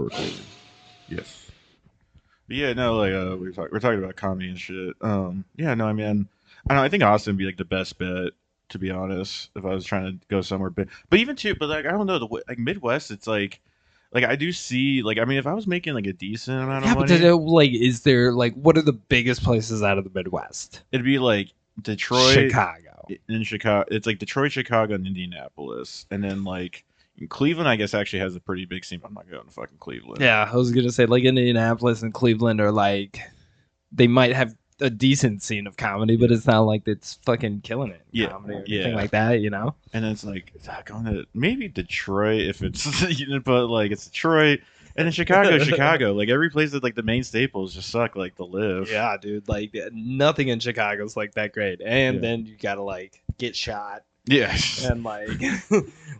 We're recording. Yes. But yeah, no, like we're talking about comedy and shit. Yeah, no, I mean, I don't know, I think Austin would be like the best bet, to be honest, if I was trying to go somewhere big. But even too, but like I don't know, like Midwest, it's like I do see, like I mean, if I was making like a decent amount of Yeah, but money, like, is there like what are the biggest places out of the Midwest? it'd be like Detroit Chicago. in Chicago. It's like Detroit, Chicago, and Indianapolis, and then like Cleveland, I guess actually has a pretty big scene. I'm not going to fucking Cleveland. Yeah, I was gonna say like Indianapolis and Cleveland are like they might have a decent scene of comedy, but it's not like it's fucking killing it in Yeah, comedy or anything yeah. like that, you know? And then it's like going to maybe Detroit if it's but like it's Detroit and then Chicago, Chicago. Like every place that like the main staples just suck like to live. Yeah, dude. Like nothing in Chicago's like that great, and Yeah. then you gotta like get shot Yeah. and like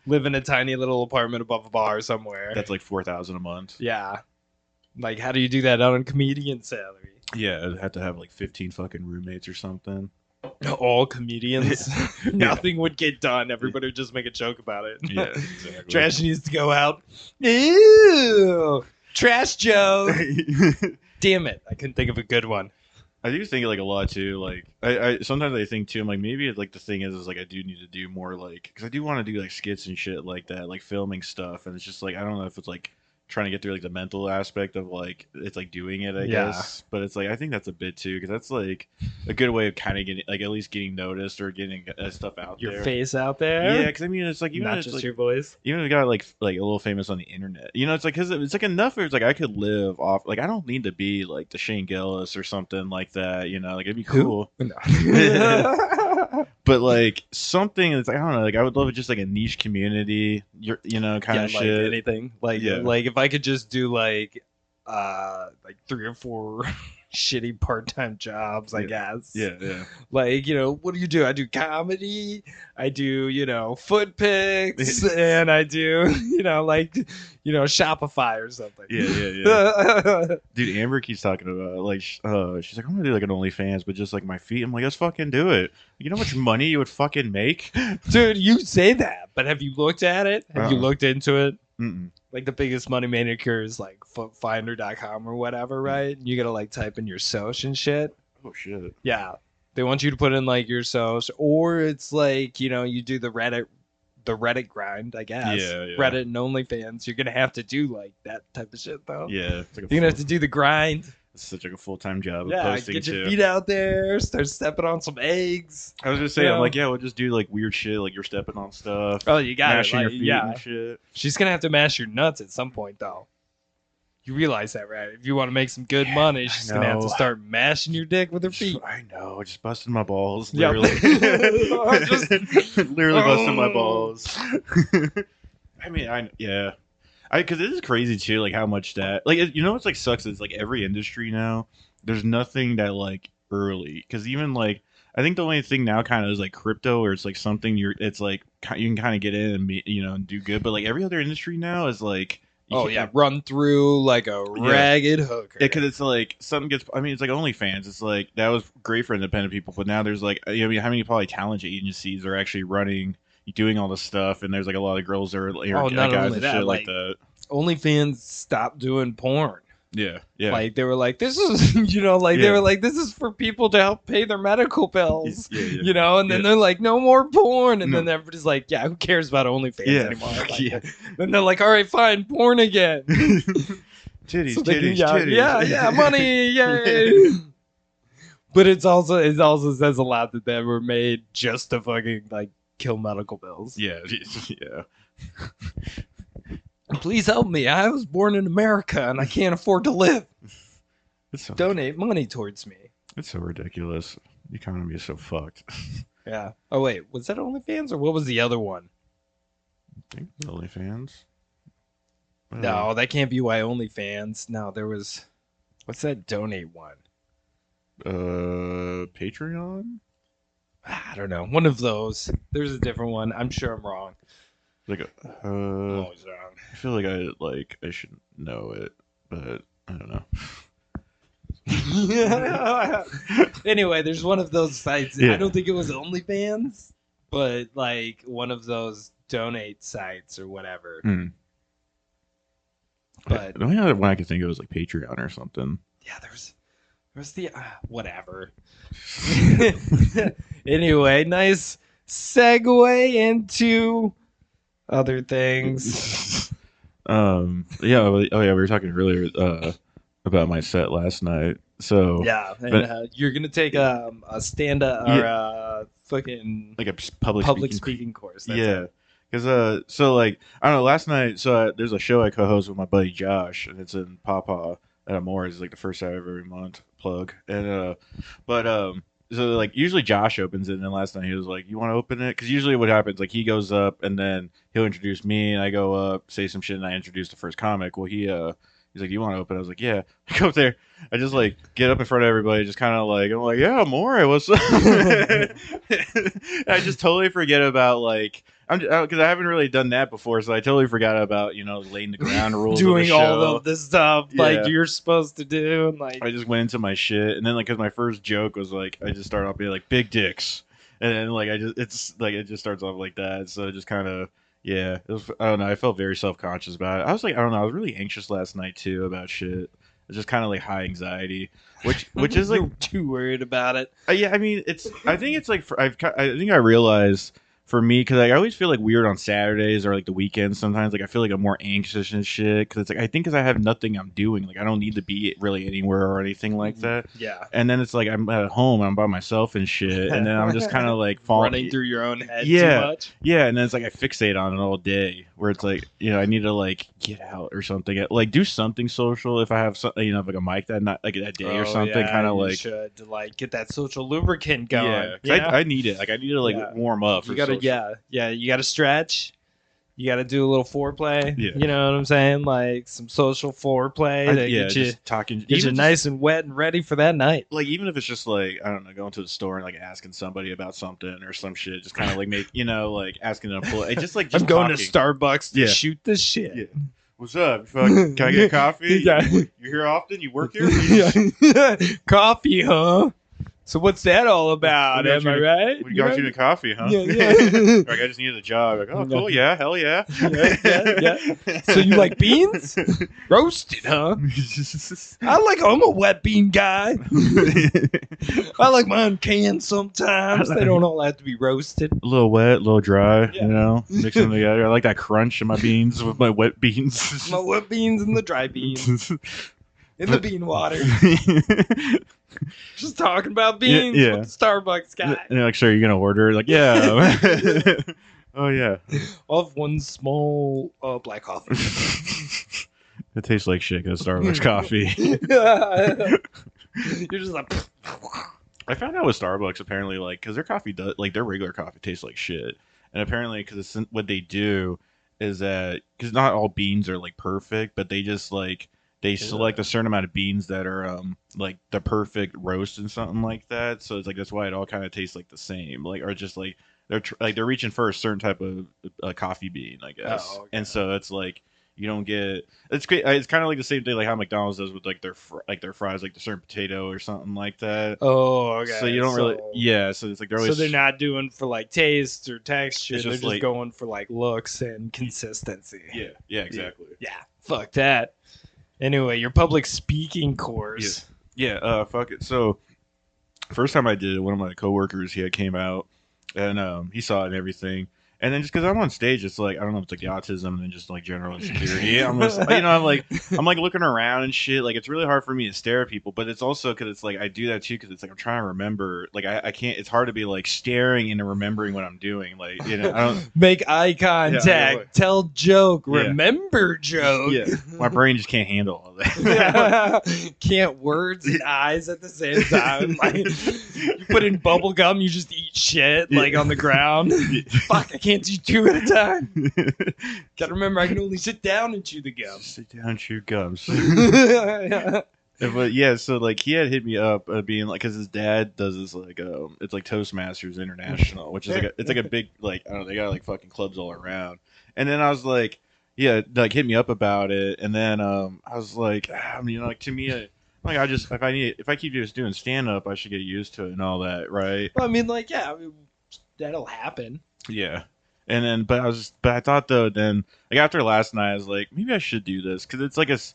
live in a tiny little apartment above a bar somewhere. That's like 4,000 a month. Yeah. Like, how do you do that on a comedian salary? Yeah, I'd have to have like 15 fucking roommates or something. All comedians. Yeah. Nothing would get done. Everybody would just make a joke about it. Yeah, exactly. Trash needs to go out. Ew. Trash joke. Damn it. I couldn't think of a good one. I do think like a lot too. Like I sometimes I think too. I'm like maybe like the thing is like I do need to do more like because I do want to do like skits and shit like that, like filming stuff, and it's just like I don't know if it's like trying to get through like the mental aspect of like it's like doing it, I Yeah. guess. But it's like I think that's a bit too because that's like a good way of kind of getting like at least getting noticed or getting stuff out Your there. face out there. Yeah, because I mean it's like even Not it's just like your voice. even if it got like a little famous on the internet, you know, it's like because it's like enough. Where it's like I could live off. Like I don't need to be like the Shane Gillis or something like that. You know, like it'd be cool. No. But like something that's like I don't know. Like I would love it just like a niche community. You know, kind Yeah, of like shit. anything. Like Yeah. like if I could just do like 3 or 4 shitty part-time jobs, I guess. Yeah, yeah. Like, you know, what do? I do comedy, I do, you know, foot pics, and I do, you know, like, you know, Shopify or something. Yeah, yeah. Dude, Amber keeps talking about like she's like I'm gonna do like an OnlyFans, but just like my feet. I'm like let's fucking do it. You know how much money you would fucking make? Dude, you say that, but have you looked at it? Have you Uh-uh. looked into it? Mm-mm. Like the biggest money manicure is like footfinder.com or whatever, right? You gotta like type in your soch and shit. Oh shit. Yeah. They want you to put in like your soch, or it's like, you know, you do the Reddit grind, I guess. Yeah, yeah. Reddit and OnlyFans. You're gonna have to do like that type of shit though. Yeah, it's like You're gonna have to do the grind. it's such like a full time job of Yeah, posting get your too. feet out there, start stepping on some eggs. I was just saying, You I'm know? like, yeah, we'll just do like weird shit, like you're stepping on stuff, Oh, you got it. mashing your Like, feet yeah. and shit. She's gonna have to mash your nuts at some point though. You realize that, right? If you want to make some good money, she's gonna have to know. start mashing your dick with her feet. I know, just busting my balls, Yep. literally. Just- Literally busting my Oh. balls. I mean, yeah. Because it is crazy too, like how much that, like, you know, what's like sucks is like every industry now, there's nothing that like early. Because even like, I think the only thing now kind of is like crypto, or it's like something it's like you can kind of get in and be, you know, and do good. But like every other industry now is like, you Oh can't- yeah, run through like a ragged hooker. because it's like something gets. I mean, it's like OnlyFans. It's like that was great for independent people, but now there's like, you know, how many probably talent agencies are actually running, doing all this stuff, and there's like a lot of girls that are Oh, not guys only and that, shit like like- that. OnlyFans stopped doing porn. Yeah, yeah. Like they were like, this is, you know, like they Yeah. were like, this is for people to help pay their medical bills. Yeah, yeah. You know, and then Yeah. they're like, no more porn, and No. then everybody's like, yeah, who cares about OnlyFans Yeah, anymore? fuck Like, yeah. Then they're like, all right, fine, porn again. Titties, So they can- titties, yeah, titties. yeah, money, yay. But it also says a lot that they were made just to fucking like kill medical bills. Yeah, yeah. Please help me. I was born in America and I can't afford to live. It's so, Donate money towards me. it's so ridiculous. The economy is so fucked. Yeah. Oh wait, was that OnlyFans or what was the other one? I think OnlyFans. No, that can't be why OnlyFans. No, there was. What's that donate one? Patreon. I don't know. One of those. There's a different one. I'm sure I'm wrong. Like, I'm always wrong. I feel like I should know it, but I don't know. Anyway, there's one of those sites. Yeah. I don't think it was OnlyFans, but like one of those donate sites or whatever. Hmm. But The only other one I could think of was like Patreon or something. yeah, there's the whatever. Anyway, nice segue into other things. Yeah. Oh yeah, we were talking earlier about my set last night. So Yeah, and but you're gonna take a stand up or a fucking like a public speaking course. That's Yeah, it. because so like I don't know. Last night, so there's a show I co-host with my buddy Josh, and it's in Pawpaw at Amores. It's like the first Saturday of every month. Plug and but so like usually Josh opens it, and then last night he was like, "You want to open it?" Because usually what happens, like he goes up, and then he'll introduce me, and I go up, say some shit, and I introduce the first comic. Well, he's like, "You want to open?" I was like, "Yeah." I go up there. I just like get up in front of everybody, just kind of like I'm like, "Yeah, Amore, what's up?" I just totally forget about like. Because I haven't really done that before, so I totally forgot about laying the ground rules. Doing of the all show. of this stuff like Yeah. you're supposed to do, and like I just went into my shit, and then like, because my first joke was like, I just started off being like big dicks, and then like it just starts off like that, so it just kind of I don't know, I felt very self conscious about it. I was like, I don't know, I was really anxious last night too about shit. It's just kind of like high anxiety, which is like you're too worried about it. yeah, I mean, I think it's like I think I realized for me because I always feel like weird on Saturdays or like the weekends. Sometimes like I feel like I'm more anxious and shit because it's like I think because I have nothing I'm doing. Like I don't need to be really anywhere or anything like that. Yeah, And then it's like I'm at home, I'm by myself and shit, and then I'm just kind of like falling running through your own head Yeah. too much. Yeah, and then it's like I fixate on it all day, where it's like I need to like get out or something, like do something social if I have some, like a mic that night, like that day or something, yeah, kind of you like should to like get that social lubricant going. yeah, 'cause Yeah, I need it. Like I need to like Yeah. warm up. you For gotta social. you gotta stretch. You gotta do a little foreplay. Yeah. You know what I'm saying? Like some social foreplay to get you just talking. get you even nice and wet and ready for that night. like even if it's just like I don't know, going to the store and like asking somebody about something or some shit, just kind of like make like asking an employee, just I'm going talking. to Starbucks to Yeah. shoot the shit. Yeah. What's up? Can I get coffee? Yeah. You here often? You work here? Yeah. Coffee, huh? So what's that all about? We got Am I you right? We got you to coffee, huh? Yeah, yeah. Like I just needed a job. Like, oh, Yeah. cool. Yeah, hell yeah. Yeah. So you like beans? Roasted, huh? I'm a wet bean guy. I like mine canned sometimes. They don't all have to be roasted. A little wet, a little dry, Yeah. mix them together. I like that crunch in my beans with my wet beans. My wet beans and the dry beans in the bean water. Just talking about beans Yeah. with the Starbucks guy. And they're like, sure, you're gonna order? Like, yeah. Oh yeah. I'll have one small black coffee. It tastes like shit because Starbucks coffee. You're just like, I found out with Starbucks apparently, like, because their coffee does, like, their regular coffee tastes like shit, and apparently, because what they do is that because not all beans are like perfect, but they just like they select a certain amount of beans that are like the perfect roast and something like that. So it's like that's why it all kind of tastes like the same, like or just like they're reaching for a certain type of coffee bean, I guess, Oh, okay. and so it's like. You don't get it's great. It's kind of like the same thing like how McDonald's does with like their fries, like the certain potato or something like that. oh, okay. So you don't really, yeah. So it's like they're always. So they're not doing for like taste or texture. It's They're just just like- going for like looks and consistency. Yeah, exactly. Yeah. Fuck that. Anyway, your public speaking course. Yeah, fuck it. So first time I did it, one of my coworkers he had came out and he saw it and everything. And then just because I'm on stage, it's like I don't know, if it's like the autism and then just like general insecurity. I'm just, I'm like looking around and shit. Like it's really hard for me to stare at people, but it's also because it's like I do that too because it's like I'm trying to remember. Like I can't. It's hard to be like staring and remembering what I'm doing. Like I don't. Make eye contact. Yeah, tell joke. Yeah. Remember joke. Yeah, my brain just can't handle all that. Can't words and eyes at the same time. Like you put in bubble gum, you just eat shit like on the ground. Fuck, I can't do two at a time. Gotta remember, I can only sit down and chew the gum. Sit down, chew gums. Yeah. But yeah, so like he had hit me up being like, because his dad does this like it's like Toastmasters International, which is like it's like a big like I don't know, they got like fucking clubs all around. And then I was like, yeah, like hit me up about it, and then I was like, I mean, like to me, like I just if I keep just doing stand up, I should get used to it and all that, right? Well, I mean, like, yeah, that'll happen. Yeah. And then, but I thought though, then like after last night, I was like, maybe I should do this because it's like it's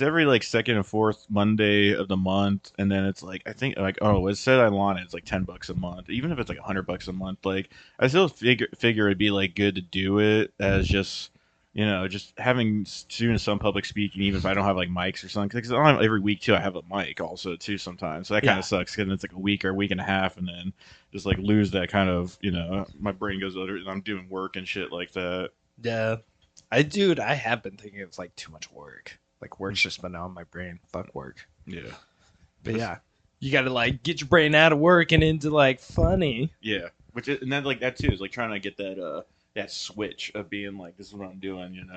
every like second and fourth Monday of the month, and then it's like I think like oh, it said on it, it's like $10 a month, even if it's like $100 a month. Like I still figure it'd be like good to do it as just just having doing some public speaking, even if I don't have like mics or something. Because every week too, I have a mic also too sometimes. So that kind Yeah. of sucks because it's like a week or a week and a half, and then just like lose that kind of my brain goes over and I'm doing work and shit like that. Yeah. I have been thinking it's like too much work. Like work's just been on my brain. Fuck work. Yeah, But yeah, you got to like get your brain out of work and into like funny. yeah. And then like that too is like trying to get that switch of being like this is what I'm doing.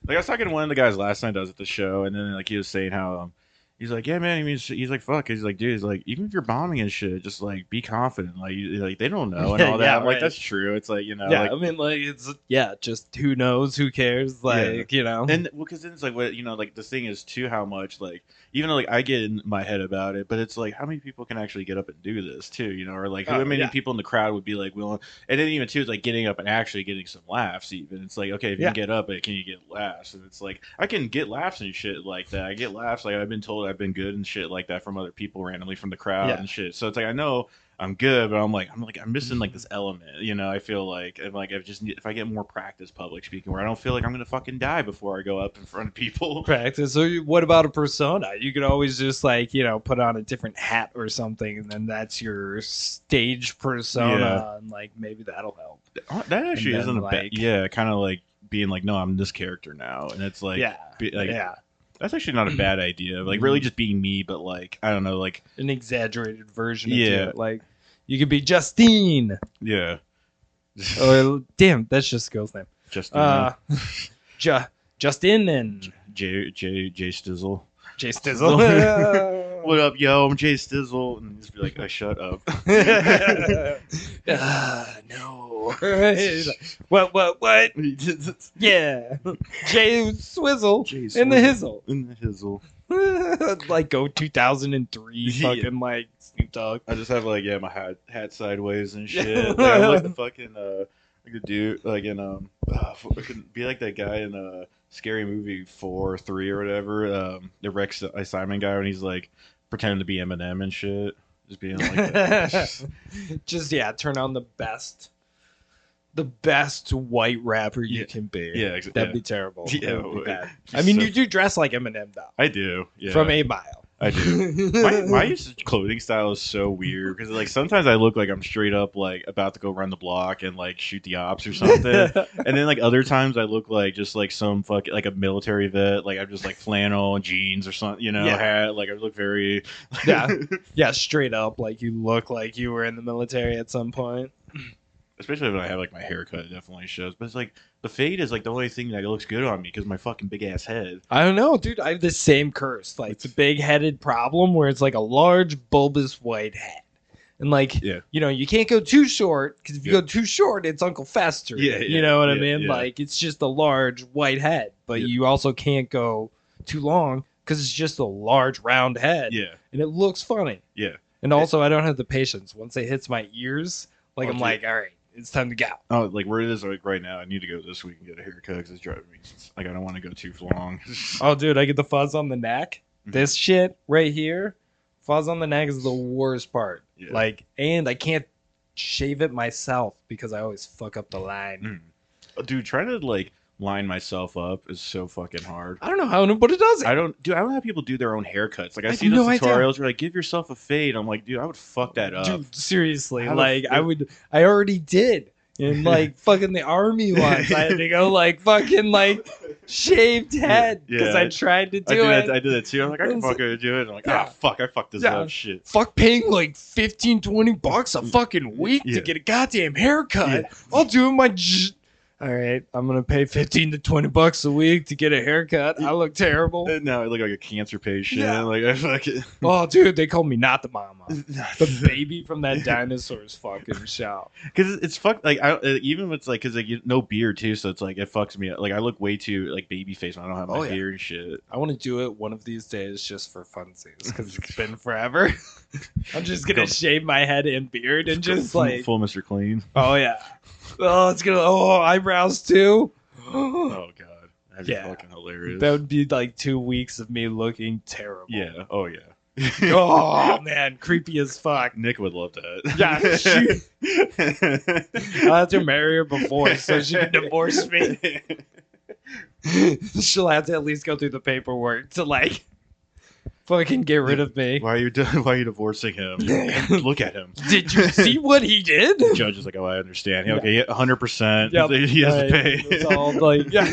Like I was talking to one of the guys last night that was at the show, and then like he was saying how he's like, yeah, man. He's like, fuck. He's like, dude. He's like, even if you're bombing and shit, just like be confident. Like they don't know and all that. Yeah, I'm like, right. that's true. It's like Yeah, like, I mean, like it's just who knows, who cares, like and well, because then it's like what like the thing is too how much like even though like I get in my head about it, but it's like how many people can actually get up and do this too, or like how many people in the crowd would be like willing, and then even too is like getting up and actually getting some laughs. Even it's like okay, if you can get up, can you get laughs? And it's like I can get laughs and shit like that. I get laughs like I've been told I've been good and shit like that from other people randomly from the crowd and shit. So it's like I know I'm good, but I'm missing like this element. I feel like if I get more practice public speaking, where I don't feel like I'm gonna fucking die before I go up in front of people. practice. So what about a persona? You could always just like put on a different hat or something, and then that's your stage persona, and like maybe that'll help. That actually then, isn't a bad. like- Yeah, kind of like being like, no, I'm this character now, and it's like, that's actually not a bad idea. Like really just being me, but like I don't know, like an exaggerated version of Yeah. it. Like you could be Justine. yeah, Or damn, that's just girl's name. just Justin and Jay Stizzle. Jay Stizzle. What up, yo? I'm Jay Stizzle, and just be like, shut up. No. What? Yeah. Jay Swizzle Jay in the Swizzle. hizzle. In the hizzle. Like go 2003 Yeah. fucking like Snoop Dogg. I just have like my hat sideways and shit. Like, I'm like the fucking like the dude like in I could be like that guy in Scary Movie 4, 3 or whatever. The Rex Simon guy when he's like pretending to be Eminem and shit. Just being like that. Just turn on the best white rapper you can be. Yeah, That'd be terrible. Yeah, That would be bad. you're I mean, so- you do dress like Eminem though. I do. Yeah. From 8 Mile. I do. My clothing style is so weird because like sometimes I look like I'm straight up like about to go run the block and like shoot the ops or something, and then like other times I look like just like some fucking like a military vet, like I'm just like flannel and jeans or something, hat. Like I look very Yeah, straight up, like you look like you were in the military at some point. Especially when I have like my haircut, it definitely shows. But it's like the fade is like the only thing that looks good on me because of my fucking big ass head. I don't know, dude. I have the same curse, like the big-headed problem, where it's like a large bulbous white head, and like Yeah. you can't go too short because if you Yeah. go too short, it's Uncle Fester. Yeah, You know what I yeah, mean? yeah. Like it's just a large white head, but Yeah. you also can't go too long because it's just a large round head, Yeah, and it looks funny. yeah. And also, I don't have the patience. Once it hits my ears, like Oh, I'm dude. like, all right, it's time to go. Oh, like where it is like right now, I need to go this week and get a haircut because it's driving me. Like I don't want to go too long. Oh, dude, I get the fuzz on the neck. Mhm. This shit right here, fuzz on the neck is the worst part. Yeah. Like, and I can't shave it myself because I always fuck up the line. Dude, trying to like line myself up is so fucking hard. I don't know how nobody does it. I don't have people do their own haircuts. Like I I have see those no idea. tutorials where like give yourself a fade. I'm like, dude, I would fuck that up. Dude, seriously, How the like f- I already did. In like fucking the army once, I had to go like fucking like shaved head because Yeah. I tried to I do did it. that. I did that too. I'm like, I can It's like- fucking do it. And I'm like, Yeah. fuck, I fucked this Yeah. up. Shit. Fuck paying like $15-20 a fucking week Yeah. to get a goddamn haircut. Yeah. I'll do my. All right, I'm gonna pay $15-20 a week to get a haircut. I look terrible. And now I look like a cancer patient. Yeah. Like I fucking. Oh, dude, they call me not the mama. The baby from that dinosaur's fucking show. Because it's fucked. Like I even with like because like no beard too, so it's like it fucks me up. Like I look way too like baby face when I don't have my Oh, yeah. beard and shit. I want to do it one of these days just for funsies because it's been forever. I'm just gonna Go- shave my head and beard and just full, like, full Mr. Clean. oh yeah, Oh, it's gonna. Oh, eyebrows too. Oh god, that'd be Yeah. fucking hilarious. That would be like 2 weeks of me looking terrible. Yeah. Oh yeah. Oh man, creepy as fuck. Nick would love that. Yeah, I'll have to marry her before so she can divorce me. She'll have to at least go through the paperwork to like fucking get rid of me. Why are you divorcing him? Look at him. Did you see what he did? The judge is like, oh, I understand. Okay, 100%. Yep. He has to Right. pay. It's all like, yeah.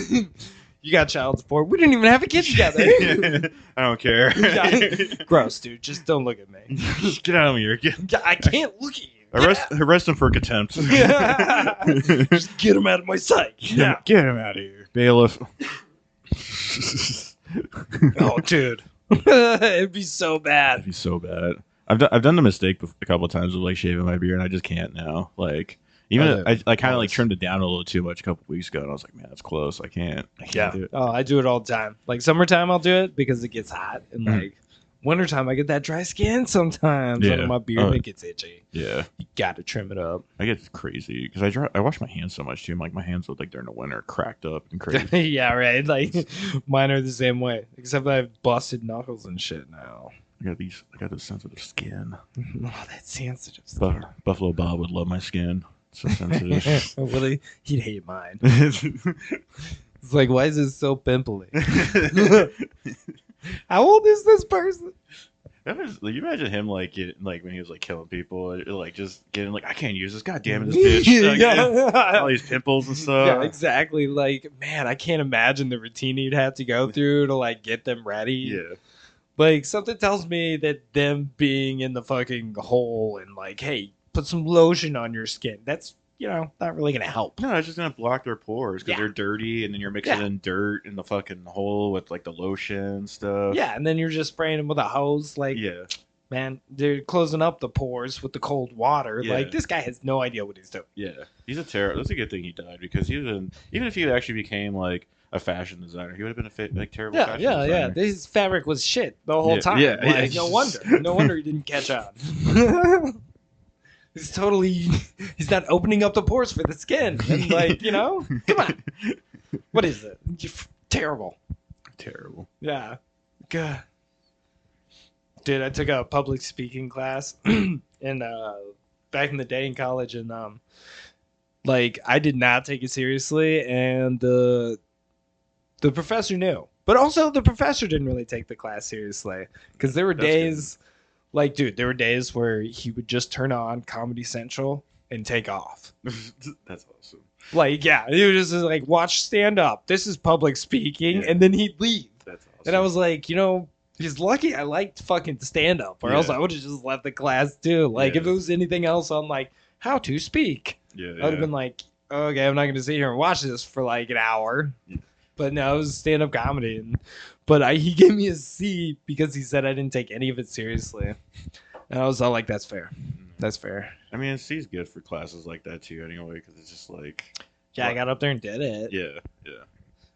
You got child support. We didn't even have a kid together. I don't care. Yeah. Gross, dude. Just don't look at me. Get out of here. I can't look at you. Arrest him for contempt. Just get him out of my sight. Yeah. Get him out of here, bailiff. Oh, dude. It'd be so bad. That'd be so bad. I've done the mistake a couple of times of like shaving my beard, and I just can't now. Like even I kind of like trimmed it down a little too much a couple weeks ago, and I was like, man, that's close. I can't do it. Oh, I do it all the time. Like summertime, I'll do it because it gets hot, and like wintertime, I get that dry skin sometimes under my beard. It gets itchy. Yeah, you gotta trim it up. I get crazy because I wash my hands so much too. Like my hands look like during the winter cracked up and crazy. Yeah, right. Like mine are the same way, except I have busted knuckles and shit now. I got this sensitive skin. Oh, that sensitive stuff. Buffalo Bob would love my skin. It's so sensitive. Really? He'd hate mine. It's like, why is it so pimply? How old is this person? You imagine him like when he was like killing people, or, like just getting like, I can't use this. God damn it, this bitch. Like, Yeah. all these pimples and stuff. Yeah, exactly. Like, man, I can't imagine the routine he'd have to go through to like get them ready. Yeah. Like, something tells me that them being in the fucking hole and like, hey, put some lotion on your skin. That's, not really gonna help. No, it's just gonna block their pores because they're dirty, and then you're mixing in dirt in the fucking hole with like the lotion and stuff. Yeah, and then you're just spraying them with a hose. Like, Yeah. man, they're closing up the pores with the cold water. Yeah. Like, this guy has no idea what he's doing. Yeah. He's a terror. That's a good thing he died, because even if he actually became like a fashion designer, he would have been terrible fashion designer. Yeah. His fabric was shit the whole time. Yeah, Like, yeah. no wonder he didn't catch on. He's not opening up the pores for the skin. And like, come on. What is it? Terrible. Terrible. Yeah. God. Dude, I took a public speaking class and back in the day in college, and like I did not take it seriously, and the professor knew. But also the professor didn't really take the class seriously, because there were days like, dude, there were days where he would just turn on Comedy Central and take off. That's awesome. Like, yeah, he would just like, watch stand up. This is public speaking, Yeah. and then he'd leave. That's awesome. And I was like, he's lucky I liked fucking stand up, or else I would have just left the class too. Like, if it was anything else on like how to speak, I would have been like, okay, I'm not going to sit here and watch this for like an hour. Yeah. But no, it was stand up comedy, but he gave me a C because he said I didn't take any of it seriously, and I was all like, that's fair. That's fair. I mean, C's good for classes like that too, anyway, because it's just like, Yeah, I got up there and did it. yeah.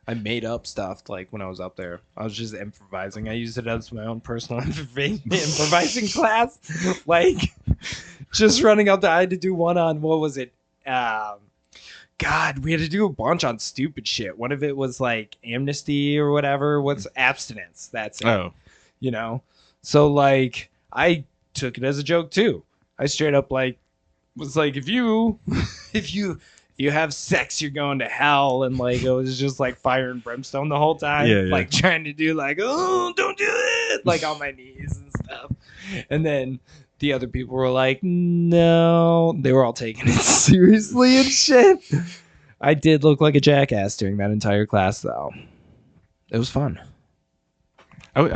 I made up stuff like when I was up there. I was just improvising. I used it as my own personal improvising class. Like, just running up there. I had to do one on, what was it? God, we had to do a bunch on stupid shit. One of it was like amnesty or whatever. What's abstinence? That's it. Oh. So like I took it as a joke too. I straight up like was like, if you have sex, you're going to hell, and like it was just like fire and brimstone the whole time. Yeah. Like trying to do like, oh, don't do it, like on my knees and stuff. And then the other people were like, no, they were all taking it seriously and shit. I did look like a jackass during that entire class, though. It was fun. When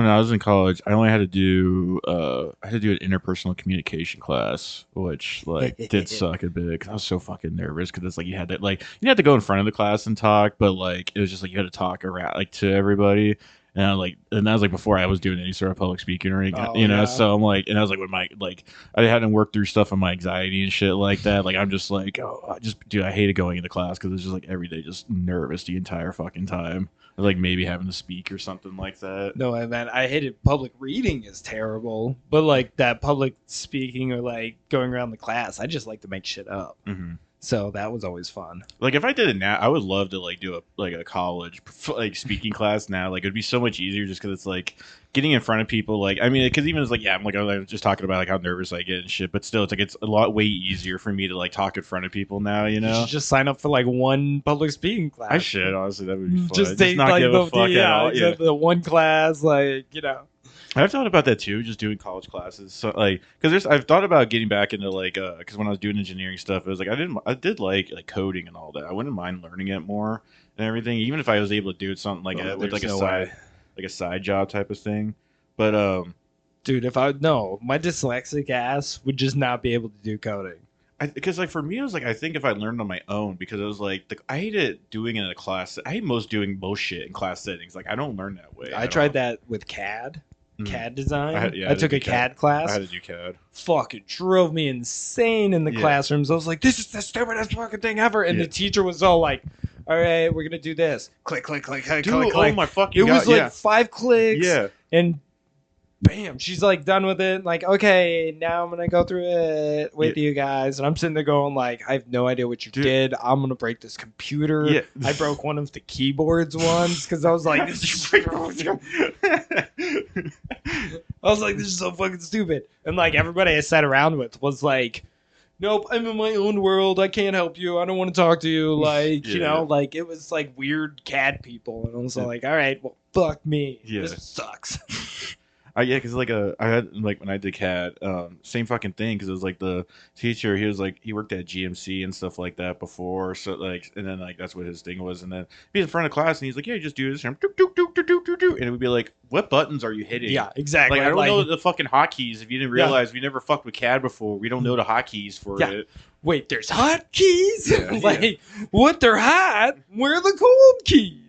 I was in college, I only had to do an interpersonal communication class, which like did suck a bit because I was so fucking nervous, because it's like you had to go in front of the class and talk, but like it was just like you had to talk around like to everybody, And that was like before I was doing any sort of public speaking or anything, Oh, you know. yeah. So I'm like, and I was like, when my like, I hadn't worked through stuff on my anxiety and shit like that. Like, I'm just like, oh, dude, I hated going into class because it's just like every day, just nervous the entire fucking time. Like maybe having to speak or something like that. No, man, I hated public reading is terrible, but like that public speaking or like going around the class, I just like to make shit up. Mm-hmm. So that was always fun. Like if I did it now, I would love to like do a college like speaking class now. Like it'd be so much easier just because it's like getting in front of people. Like I mean, because even it's like I'm just talking about like how nervous I get and shit. But still, it's like it's a lot way easier for me to like talk in front of people now. You You know, should just sign up for like one public speaking class. I should honestly. That would be fun. Just take not like give a fuck at all. Yeah. the one class, like I've thought about that too, just doing college classes. So like, because I've thought about getting back into like, because when I was doing engineering stuff, it was like I did like coding and all that. I wouldn't mind learning it more and everything, even if I was able to do something like with like a side job type of thing. But dude, if my dyslexic ass would just not be able to do coding. because like for me, it was like I think if I learned on my own, because it was like I hated doing it in a class. I hate doing most shit in class settings. Like I don't learn that way. I tried that with CAD. Mhm. CAD design. I I took a did CAD I class. had to do CAD. Fucking drove me insane in the Yeah. classrooms. I was like, this is the stupidest fucking thing ever. And Yeah. the teacher was all like, all right, we're gonna do this. Click, click, click, click, Dude, click, oh click. my fucking It was god! like 5 clicks. Yeah. And bam, she's like done with it. Like, okay, now I'm gonna go through it with you guys. And I'm sitting there going like, I have no idea what you Dude. did. I'm gonna break this computer. Yeah. I broke one of the keyboards once because I was like, this is so fucking stupid. And like everybody I sat around with was like, nope, I'm in my own world. I can't help you. I don't want to talk to you. Like, Yeah. like it was like weird CAD people. And I was Yeah. like, all right, well, fuck me. Yeah. This sucks. Yeah, because like I had like when I did CAD, same fucking thing. Because it was like the teacher, he was like he worked at GMC and stuff like that before. So like, and then like that's what his thing was. And then he's in front of class and he's like, yeah, just do this. And, and it would be like, what buttons are you hitting? Yeah, exactly. Like I don't know the fucking hotkeys. If you didn't realize, we never fucked with CAD before. We don't know the hotkeys for Yeah. it. Wait, there's hot keys? Yeah, like, what? They're hot? Where are the cold keys?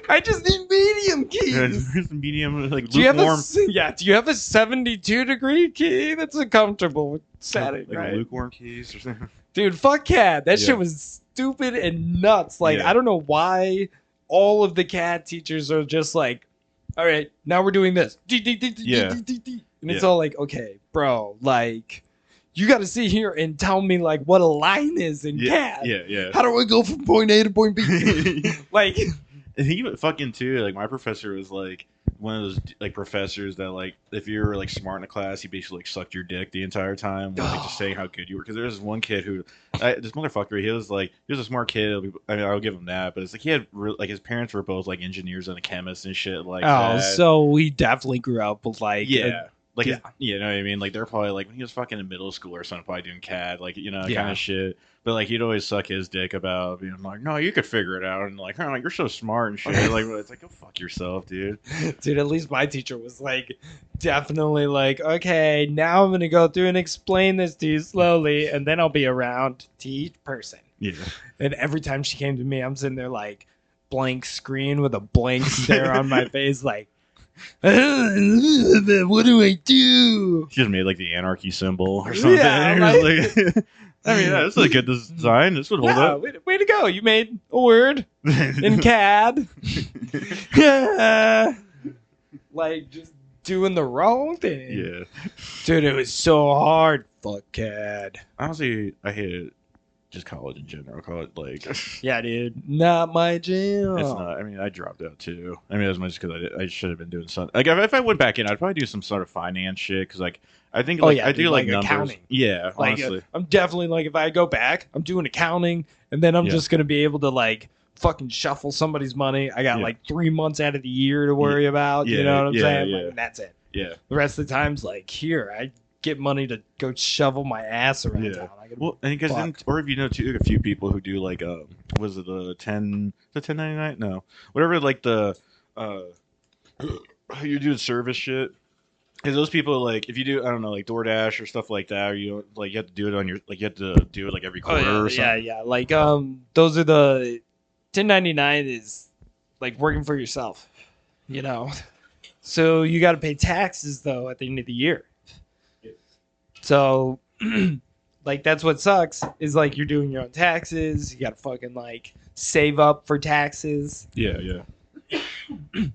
I just need medium keys. There's medium, like Do you have lukewarm. do you have a 72-degree key? That's a comfortable setting, Like right? lukewarm keys or something. Dude, fuck CAD. That Yeah. shit was stupid and nuts. Like, Yeah. I don't know why all of the CAD teachers are just like, all right, now we're doing this. Yeah. And it's Yeah. all like, okay, bro, like, you got to sit here and tell me, like, what a line is in CAD. Yeah. How do I go from point A to point B? Like, And he even fucking too, like my professor was like one of those like professors that like if you were like smart in a class, he basically like sucked your dick the entire time, like just saying how good you were. Because there was this one kid who, this motherfucker, he was a smart kid. I mean, I'll give him that, but it's like he had like his parents were both like engineers and a chemist and shit like that. oh, so we definitely grew up with, like, Yeah. Like, Yeah. you know what I mean? Like, they're probably like when he was fucking in middle school or something, probably doing CAD, like, you know, Yeah. kind of shit. But like, he'd always suck his dick about being like, no, you could figure it out, and like, oh, you're so smart and shit. Like, it's like, go fuck yourself, dude. Dude, at least my teacher was like, definitely like, okay, now I'm gonna go through and explain this to you slowly, and then I'll be around to each person. Yeah. And every time she came to me, I'm sitting there like, blank screen with a blank stare on my face, like, what do I do? He just made like the anarchy symbol or something. Yeah, Like, I mean, this is a good design. This would hold Yeah, up. way to go! You made a word in CAD. Like, just doing the wrong thing. Yeah. Dude, it was so hard. Fuck CAD. Honestly, I hated just college in general. College, like, Yeah, dude. Not my jam. it's not. I mean, I dropped out too. I mean, as much because I should have been doing something. Like, if I went back in, I'd probably do some sort of finance shit. Because, like, I think, Oh, like, yeah, I do dude, like like numbers. accounting. Yeah, Like, honestly. I'm definitely like, if I go back, I'm doing accounting, and then I'm Yeah. just gonna be able to like fucking shuffle somebody's money. I got Yeah. like 3 months out of the year to worry about. You Yeah, know what I'm yeah, saying? yeah. Like, and that's it. Yeah. The rest of the time's like, here, I get money to go shovel my ass around Yeah. town. I can, Well, and because then, Fuck. or if you know too, a few people who do like, was it the 1099? No, whatever. Like the, you do service shit. Because those people, like, if you do, I don't know, like DoorDash or stuff like that, or you don't, like, you have to do it on your, like, you have to do it like every quarter or something. yeah. Like, those are the 1099 is like working for yourself. you know. So you got to pay taxes though at the end of the year. So like that's what sucks is like you're doing your own taxes. You got to fucking like save up for taxes Yeah, yeah.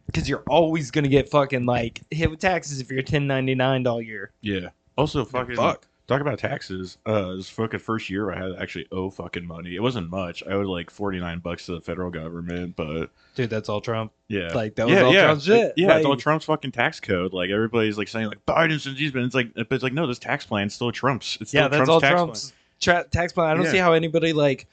because you're always gonna get fucking like hit with taxes if you're 1099 all year. Yeah. Also, fucking Fuck. talk about taxes. This fucking first year I had to actually owe fucking money. It wasn't much. I owed like $49 to the federal government, but Dude, that's all Trump. yeah, Like that was all Trump shit. Yeah, it's all Like, Trump's fucking tax code. Like everybody's like saying like Biden since he's been. But it's like no, this tax plan is still Trump's. It's still yeah, that's Trump's all tax Trump's tax plan. I don't Yeah. see how anybody like,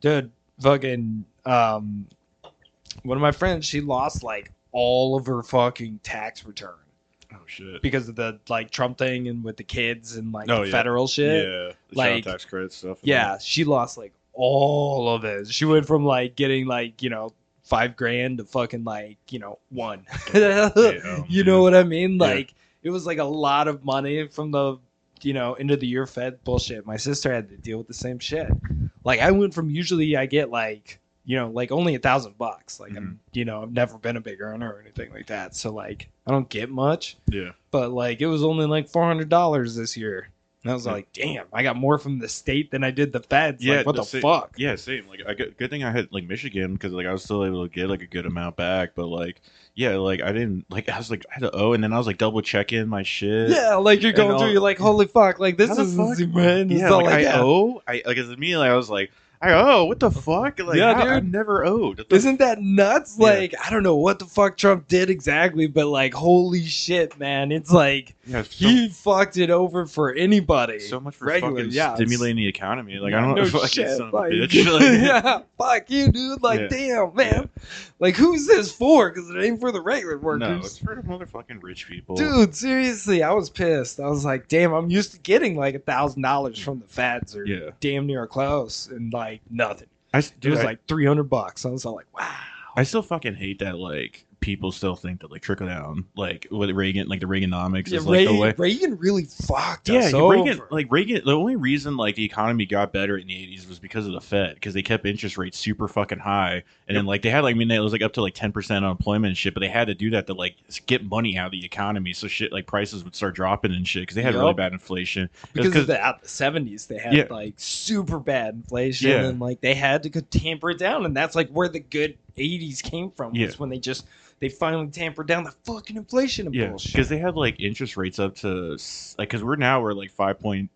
dude, fucking, one of my friends, she lost like all of her fucking tax return plan. Oh shit. because of the like Trump thing and with the kids and like Oh, the yeah. federal shit. Yeah, the Like, child tax credit stuff. Yeah, she lost like all of it. She went from like getting like, you know, $5,000 to fucking like, you know, one. You know what I mean? Yeah. Like it was like a lot of money from the, you know, end of the year Fed bullshit. My sister had to deal with the same shit. Like I went from usually I get like, you know, like only $1,000. Like I'm, you know, I've never been a big earner or anything like that. So like I don't get much, Yeah. but like it was only like $400 this year. And I was Yeah. like, damn, I got more from the state than I did the feds. Yeah, Like, what the same. fuck? Yeah, same. Like, good thing I had like Michigan because like I was still able to get like a good amount back. But like, yeah, like I didn't like I was like I had to owe, and then I was like double checking my shit. Yeah, like you're going all- through, you're like, holy fuck, like this How the is fuck? man. Yeah, like I owe. I like as immediately I was like, I owe. What the fuck? Like, Yeah, how- dude. I've never owed. What the Isn't that nuts? Yeah. Like, I don't know what the fuck Trump did exactly, but like, holy shit, man. It's like, yeah, he fucked it over for anybody. so much for regular, fucking yeah, it's- stimulating the economy. Like Yeah, I don't no know, fucking shit, son of a like- bitch. Like, yeah, fuck you, dude. Like, Yeah. damn, man. Like, who's this for? Because it ain't for the regular workers. no, it's for the motherfucking rich people. Dude, seriously, I was pissed. I was like, damn, I'm used to getting like $1,000 from the feds or Yeah. damn near close, and like nothing. It Dude, was like $300. I was all like, wow. I still fucking hate that like people still think that like trickle down like with Reagan like the Reaganomics Yeah, is like the way. Reagan really fucked Yeah, us Reagan over. like Reagan. The only reason like the economy got better in the '80s was because of the Fed because they kept interest rates super fucking high, and then like they had like I mean it was like up to like 10% unemployment and shit, but they had to do that to like get money out of the economy, so shit like prices would start dropping and shit because they had really Yup. bad inflation. It was Because of the 70s, they had Yeah. like super bad inflation, Yeah. and like they had to tamper it down, and that's like where the good 80s came from. Yeah. Was when they finally tampered down the fucking inflation and Yeah, bullshit. because they had like interest rates up to like because we're like 5.25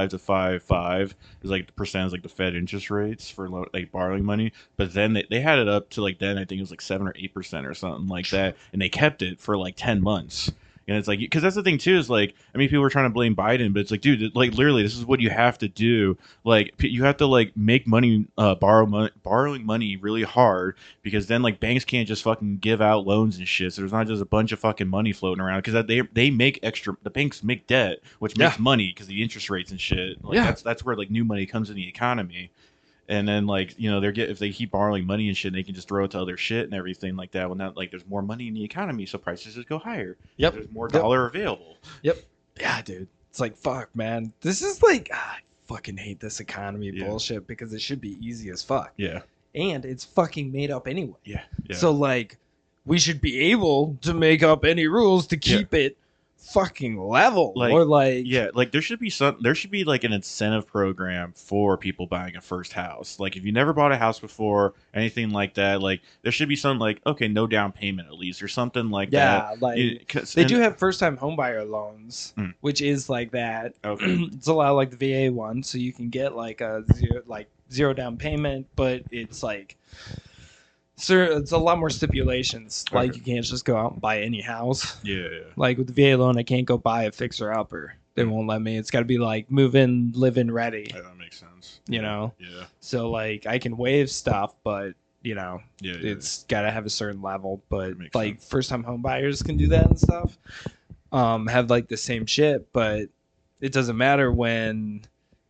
to 5.5 is like the percent is like the Fed interest rates for like borrowing money, but then they had it up to like then I think it was like 7 or 8% or something like that, and they kept it for like 10 months. And it's like, because that's the thing too, is like, I mean, people were trying to blame Biden, but it's like, dude, like literally, this is what you have to do. Like, you have to like make money, borrowing money really hard, because then like banks can't just fucking give out loans and shit. So there's not just a bunch of fucking money floating around, because they make extra. The banks make debt, which makes Yeah. money because the interest rates and shit. Like, Yeah. that's where like new money comes in the economy. And then like if they keep borrowing money and shit, they can just throw it to other shit and everything like that. Well, now like there's more money in the economy, so prices just go higher. Yep. There's more Yep. dollar available. Yeah, dude. It's like, fuck, man. This is like, I fucking hate this economy Yeah. bullshit because it should be easy as fuck. Yeah. And it's fucking made up anyway. Yeah. Yeah. So, like, we should be able to make up any rules to keep it fucking level. Like, or, like, yeah, like there should be like an incentive program for people buying a first house. Like if you never bought a house before, anything like that, like there should be some like okay, no down payment at least or something like that. yeah, like, It- 'cause- they and- do have first time homebuyer loans, Mm. which is like that. Okay. It's a lot like the VA one, so you can get like a zero down payment, but it's like, sir, it's a lot more stipulations. Like Okay. you can't just go out and buy any house. Yeah. Like with the VA loan, I can't go buy a fixer upper. They won't let me. It's got to be like move in, live in, ready. Yeah, that makes sense. You know. Yeah. So like I can waive stuff, but you know Yeah. it's got to have a certain level. But That makes like sense. first time home buyers can do that and stuff. Have like the same shit, but it doesn't matter when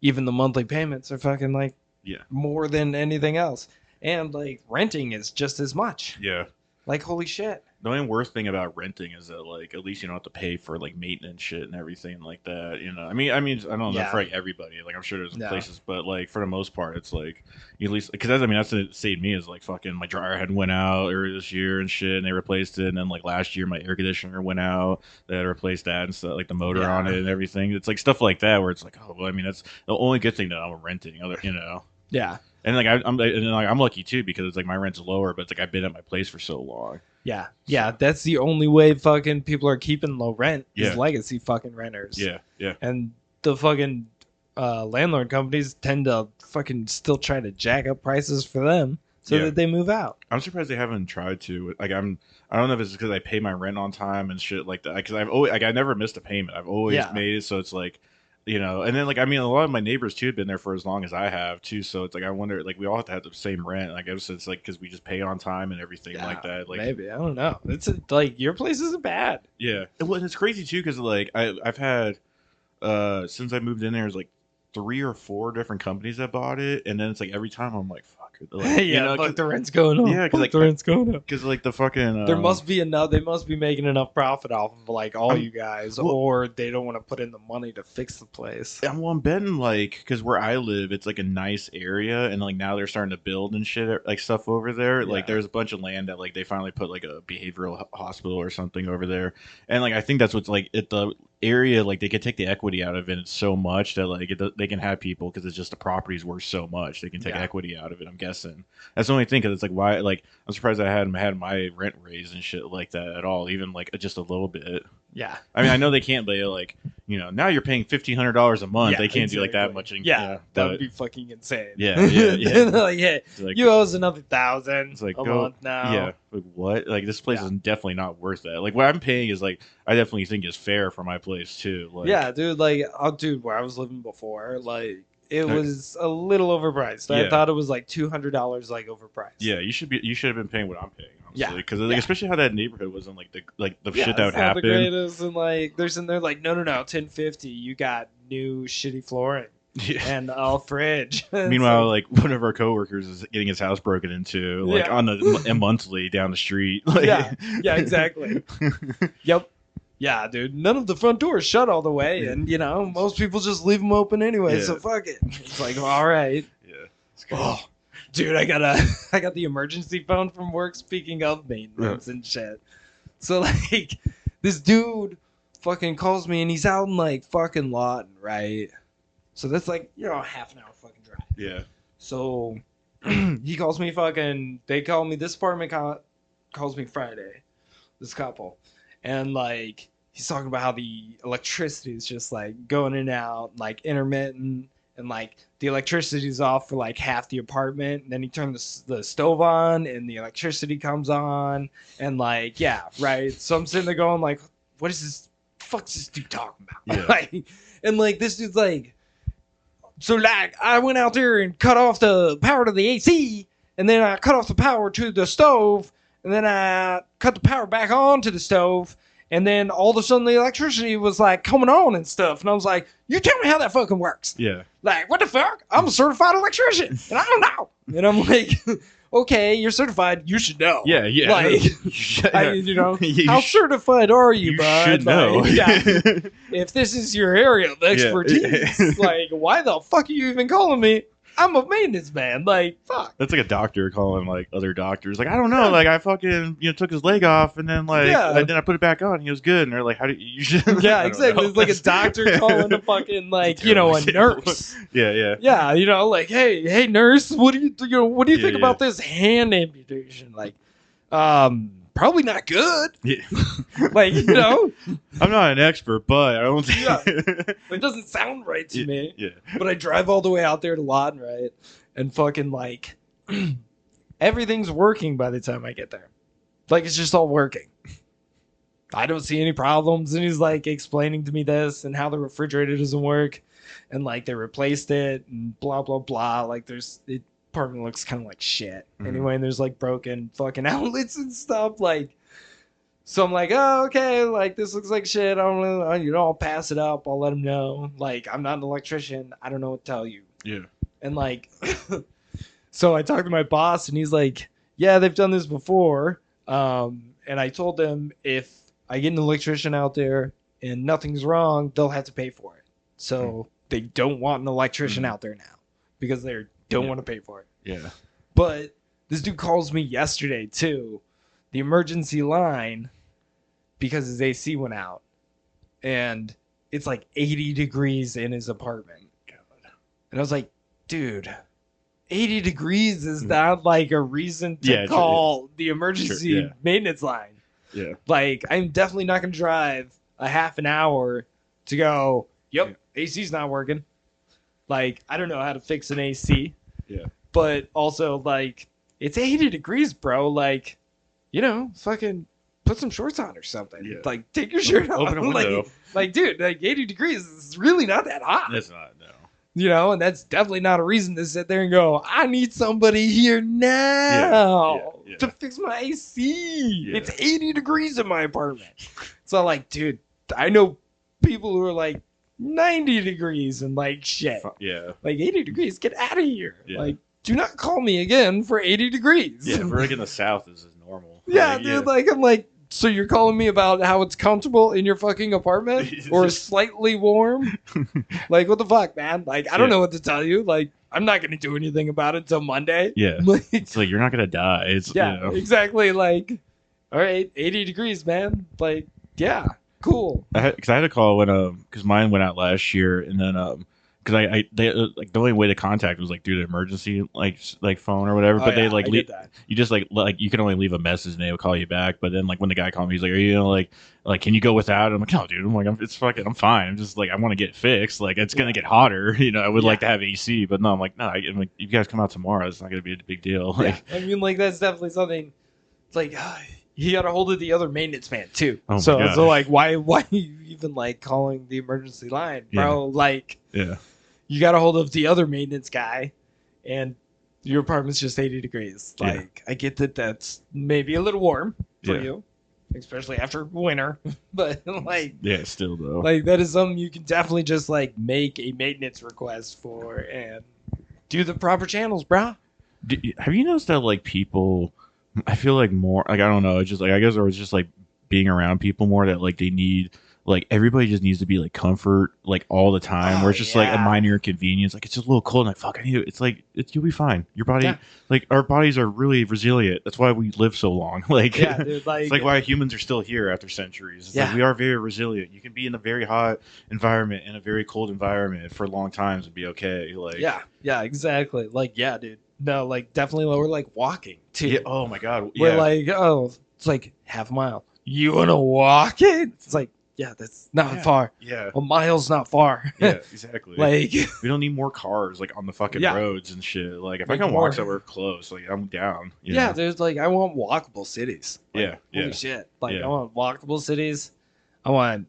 even the monthly payments are fucking like Yeah. more than anything else, and like renting is just as much. Yeah. Like, holy shit. The only worst thing about renting is that like at least you don't have to pay for like maintenance shit and everything like that. You know, I mean, I don't know Yeah. for like everybody. Like I'm sure there's Yeah. places, but like for the most part, it's like you at least because I mean that's what saved me is like fucking my dryer had went out earlier this year and shit, and they replaced it. And then like last year my air conditioner went out, they had to replace that and stuff, like the motor on Yeah. it and everything. It's like stuff like that where it's like, oh well, I mean that's the only good thing that I'm renting. Other, you know. Yeah. And like I'm lucky too because it's like my rent's lower, but it's like I've been at my place for so long. Yeah. Yeah. That's the only way fucking people are keeping low rent is Yeah. legacy fucking renters. Yeah, yeah, And the fucking landlord companies tend to fucking still try to jack up prices for them so Yeah. that they move out. I'm surprised they haven't tried to. Like I don't know if it's because I pay my rent on time and shit like that. Because I've always like I never missed a payment. I've always Yeah. made it so it's like, you know. And then like I mean a lot of my neighbors too have been there for as long as I have too. So it's like I wonder like we all have to have the same rent. I guess it's like because we just pay on time and everything like that. Like maybe. I don't know. It's like your place isn't bad. yeah. Well, and it's crazy too because like I've had since I moved in there, there's like 3 or 4 different companies that bought it, and then it's like every time I'm like, fuck. Like, Yeah, you know, fuck the rent's going up. Yeah, 'cause, Fuck like, the rent's going up. because like the fucking There must be enough. They must be making enough profit off of like all you guys, well- or they don't want to put in the money to fix the place. I'm betting like because where I live, it's like a nice area, and like now they're starting to build and shit like stuff over there. Like Yeah. there's a bunch of land that like they finally put like a behavioral hospital or something over there, and like I think that's what's like at the area like they could take the equity out of it so much that like they can have people because it's just the property's worth so much they can take Yeah. equity out of it. I'm guessing that's the only thing because it's like why like I'm surprised I hadn't had my rent raised and shit like that at all, even like just a little bit. Yeah, I mean, I know they can't, but like, you know, now you're paying $1,500 a month. Yeah, they can't do like that exactly. much. Yeah, that but would be fucking insane. Yeah, yeah. Like, yeah, it's like, you owe us another 1,000 it's like a go, month now. yeah, like what? Like this place Yeah. is definitely not worth that. Like what I'm paying is like I definitely think is fair for my place too. Like, Yeah, dude. Like, dude, where I was living before, like, it Okay. was a little overpriced. I Yeah. thought it was like $200, like overpriced. yeah, you should have been paying what I'm paying. Yeah, Honestly, because like, yeah. especially how that neighborhood was in like the Yeah, shit that would it's not the happen. greatest, and like, there's in there like, no, $10.50. You got new shitty flooring Yeah. and a fridge. It's Meanwhile, like, like one of our coworkers is getting his house broken into, like Yeah. on a monthly down the street. Like, yeah, exactly. Yep. Yeah, dude. None of the front doors shut all the way, Yeah. and you know most people just leave them open anyway. Yeah. So fuck it. It's like, all right. yeah. It's crazy. Oh, dude, I got the emergency phone from work. Speaking of maintenance and shit, so like this dude fucking calls me and he's out in like fucking Lawton, right? So that's like half an hour fucking drive. Yeah. So he calls me fucking. They call me. This apartment calls me Friday. This couple, and like he's talking about how the electricity is just like going in and out, like intermittent, and like the electricity's off for like half the apartment. And then he turned the stove on, and the electricity comes on, and like yeah, right. So I'm sitting there going like, what is this? Fuck's this dude talking about? Yeah. Like, and like this dude's like. So like I went out there and cut off the power to the AC, and then I cut off the power to the stove, and then I cut the power back on to the stove, and then all of a sudden the electricity was like coming on and stuff, and I was like, "You tell me how that fucking works? Yeah. Like what the fuck? I'm a certified electrician, and I don't know." And I'm like, "Okay, you're certified. You should know." Yeah. Yeah. Like, You how sh- certified are you, you bud? should know. Like, yeah. If this is your area of expertise, like, why the fuck are you even calling me? I'm a maintenance man. Like, fuck. That's like a doctor calling like other doctors. Like I don't know. Like I fucking took his leg off and then like Yeah. and then I put it back on. He was good. And they're like, how do you should? Yeah, I don't exactly. know. It's like a doctor calling a fucking like Terrible a example. nurse. Yeah. Yeah. Yeah, like, hey, nurse, what do you think Yeah, about this hand amputation? Like, probably not good. Yeah. Like, I'm not an expert, but I don't think. Yeah. it doesn't sound right to me. Yeah. But I drive all the way out there to Lawton, right? And fucking like everything's working by the time I get there. Like it's just all working. I don't see any problems. And he's like explaining to me this and how the refrigerator doesn't work. And like they replaced it and blah blah blah. Like the apartment looks kind of like shit. Mhm. Anyway, and there's like broken fucking outlets and stuff. Like so I'm like, oh, okay, like this looks like shit. I'll pass it up. I'll let him know. Like I'm not an electrician. I don't know what to tell you. Yeah. And like, so I talked to my boss, and he's like, "Yeah, they've done this before. And I told them if I get an electrician out there and nothing's wrong, they'll have to pay for it. So they don't want an electrician out there now because they don't want to pay for it. Yeah. But this dude calls me yesterday too, the emergency line, because his AC went out, and it's like 80 degrees in his apartment. God. And I was like, dude, 80 degrees is not like a reason to call the emergency maintenance line. Yeah. Like, I'm definitely not going to drive a half an hour to go, AC's not working. Like, I don't know how to fix an AC. Yeah. But also, like, it's 80 degrees, bro. Like, fucking put some shorts on or something. Yeah. Like, take your shirt off. Open a window. Like, dude, like 80 degrees is really not that hot. It's not, no. And that's definitely not a reason to sit there and go, I need somebody here now to fix my AC. Yeah. It's 80 degrees in my apartment. So, like, dude, I know people who are like 90 degrees and like shit. Yeah. Like 80 degrees, get out of here. Yeah. Like, do not call me again for 80 degrees. Yeah, for like in the South, this is normal. Yeah, dude, like, I'm like, so you're calling me about how it's comfortable in your fucking apartment or slightly warm? Like, what the fuck, man? Like, I don't know what to tell you. Like, I'm not going to do anything about it until Monday. Yeah. Like, it's like, you're not going to die. It's, exactly. Like, all right, 80 degrees, man. Like, yeah, cool. Because I had to call when, because mine went out last year, and then, because they like the only way to contact was like through the emergency like phone or whatever. But they like you just like you can only leave a message and they would call you back. But then like when the guy called me, he's like, "Are you like can you go without?" I'm like, "No, dude. I'm like it's fucking. I'm fine. I'm just like I want to get it fixed. Like it's gonna get hotter. I would like to have AC, but no. I'm like no. I'm like you guys come out tomorrow. It's not gonna be a big deal. Like I mean like that's definitely something. It's like. He got a hold of the other maintenance man too. Oh so like why are you even like calling the emergency line, bro? Like you got a hold of the other maintenance guy, and your apartment's just 80 degrees. Like, I get that that's maybe a little warm for you, especially after winter. But, like... Yeah, still, though. Like, that is something you can definitely just, like, make a maintenance request for and do the proper channels, bro. Have you noticed that, like, people... I feel like more... Like, I don't know. It's just, like, I guess it was just, like, being around people more that, like, they need... Like everybody just needs to be like comfort like all the time, where it's just like a minor inconvenience. Like it's just a little cold. And like fuck, I need it. It's like you'll be fine. Your body, like our bodies are really resilient. That's why we live so long. Like, dude, it's like why humans are still here after centuries. It's like we are very resilient. You can be in a very hot environment and a very cold environment for long times and be okay. Like yeah, exactly. Like dude. No, like definitely lower like walking too. Yeah. Oh my god. We're like it's like half a mile. You wanna walk it? It's like. Yeah, that's not far. Yeah. A mile's not far. Yeah, exactly. Like we don't need more cars like on the fucking roads and shit. Like if I can walk somewhere close, like I'm down. Yeah, there's like I want walkable cities. Like, holy shit. Like I want walkable cities. I want,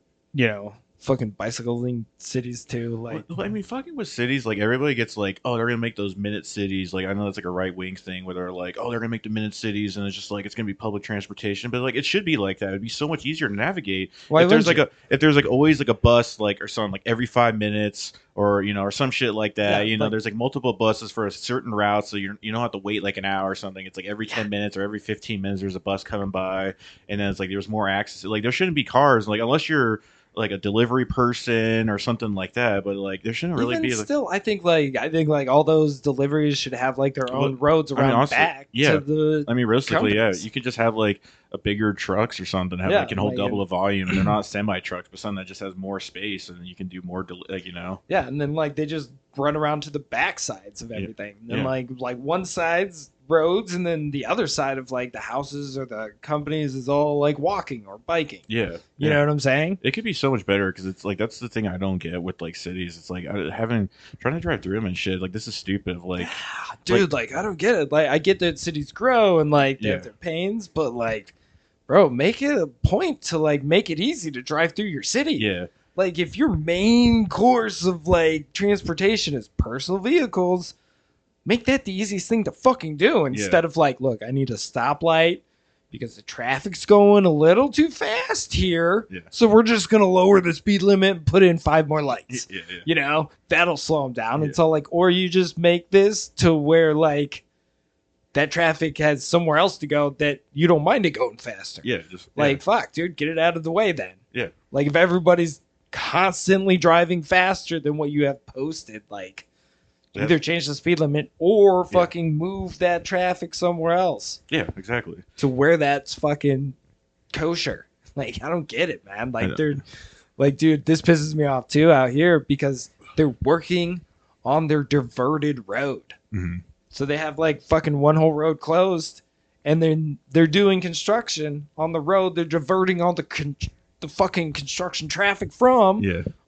fucking bicycling cities too. Like I mean fucking with cities, like everybody gets like, oh, they're gonna make those minute cities. Like I know that's like a right wing thing where they're like, oh, they're gonna make the minute cities and it's just like it's gonna be public transportation. But like it should be like that. It'd be so much easier to navigate. If there's like always like a bus like or something like every 5 minutes or or some shit like that. There's like multiple buses for a certain route, so you don't have to wait like an hour or something. It's like every 10 minutes or every 15 minutes there's a bus coming by, and then it's like there's more access. Like there shouldn't be cars, like unless you're like a delivery person or something like that, but like there shouldn't really be. Still, I think like all those deliveries should have like their own roads around honestly, back. Yeah, to the I mean, realistically, you could just have like a bigger trucks or something that can hold double the volume, and they're not semi trucks, but something that just has more space, and you can do more. Yeah, and then like they just run around to the back sides of everything, and then like one side's roads, and then the other side of like the houses or the companies is all like walking or biking. You know what I'm saying? It could be so much better because it's like that's the thing I don't get with like cities. It's like trying to drive through them and shit. Like this is stupid. Like, dude, like I don't get it. Like I get that cities grow and like they have their pains, but like, bro, make it a point to like make it easy to drive through your city. Yeah. Like if your main course of like transportation is personal vehicles, make that the easiest thing to fucking do instead of like, look, I need a stoplight because the traffic's going a little too fast here. Yeah. So we're just going to lower the speed limit and put in 5 more lights. That'll slow them down. It's all like, or you just make this to where like that traffic has somewhere else to go that you don't mind it going faster. Yeah, just Like, fuck, dude, get it out of the way then. Yeah. Like, if everybody's constantly driving faster than what you have posted, like, either change the speed limit or fucking move that traffic somewhere else. Yeah, exactly. To where that's fucking kosher. Like, I don't get it, man. Like, they're like, dude, this pisses me off too out here because they're working on their diverted road. Mm-hmm. So they have like fucking one whole road closed, and then they're doing construction on the road. They're diverting all the fucking construction traffic from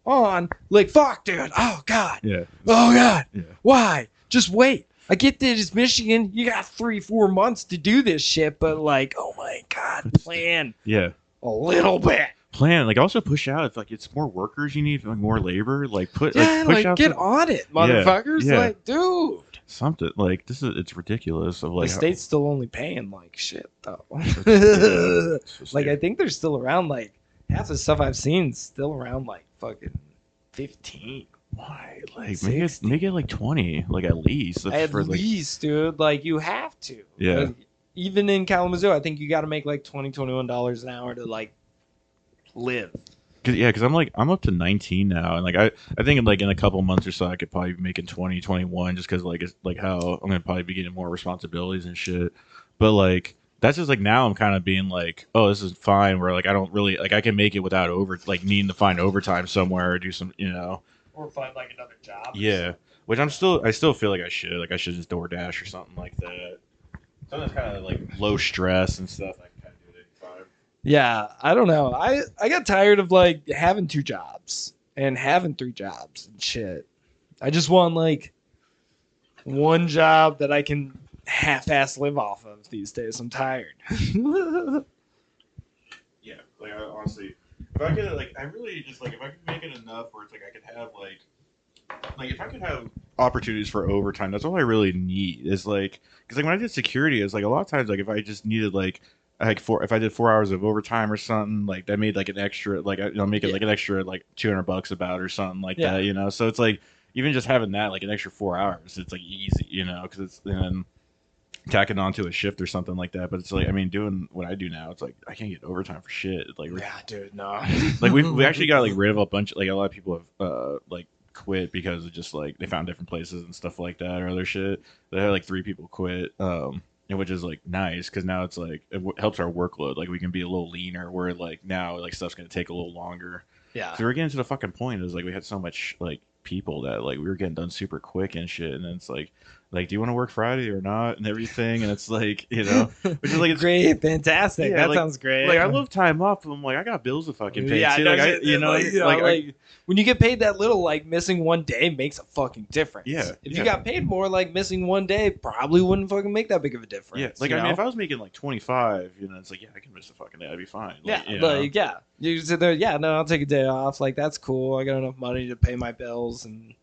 on. Like, fuck, dude. Oh god. Yeah. Oh god. Yeah. Why? Just wait. I get that it's Michigan. You got 3-4 months to do this shit, but like, oh my god, plan. Yeah. A little bit. Plan, like, also push out if like it's more workers you need, like more labor, like push out get on it, motherfuckers. Yeah. Like, dude, something like this is it's ridiculous. Of like the state's still only paying like shit though. Like, I think they're still around like half the stuff I've seen still around like fucking 15. Why? Like make it like 20, like at least. At least, dude. Like, you have to. Yeah. Like, even in Kalamazoo, I think you got to make like $21 an hour to like live. Because I'm up to 19 now, and like I think like in a couple months or so I could probably be making 20, 21, just because like it's like how I'm gonna probably be getting more responsibilities and shit. But like that's just like now I'm kind of being like, oh, this is fine. Where like I don't really like I can make it without needing to find overtime somewhere or do some or find like another job. Yeah, which I still feel like I should just DoorDash or something like that. Something that's kind of like low stress and stuff. I can kind of do it anytime. Yeah, I don't know. I got tired of like having 2 jobs and having 3 jobs and shit. I just want like one job that I can half-ass live off of these days. I'm tired. Yeah, like I, honestly, if I could like, I really just like if I could make it enough where it's like I could have like if I could have opportunities for overtime, that's all I really need. Is like because like when I did security, it's like a lot of times like if I just needed like if I did 4 hours of overtime or something, like that made like an extra like make it like an extra like $200 about or something like that, So it's like even just having that like an extra 4 hours, it's like easy, because it's then tacking onto a shift or something like that. But it's like, I mean, doing what I do now, it's like I can't get overtime for shit. Like, yeah, dude, no. Like we actually got like rid of a bunch. Like a lot of people have like quit because of just like they found different places and stuff like that or other shit. They had like 3 people quit, which is like nice because now it's like it helps our workload. Like we can be a little leaner. Where like now like stuff's gonna take a little longer. Yeah. So we're getting to the fucking point is like we had so much like people that like we were getting done super quick and shit, and then it's like do you want to work Friday or not and everything, and it's like which is like it's great, fantastic. That sounds great. Like I love time off, but I'm like I got bills to fucking pay too. Like when you get paid that little, like missing one day makes a fucking difference. Yeah. If you got paid more, like missing one day probably wouldn't fucking make that big of a difference. Yeah. Like I mean, if I was making like 25, it's like I can miss a fucking day, I'd be fine. Like, you sit there. Yeah, no, I'll take a day off. Like that's cool. I got enough money to pay my bills and.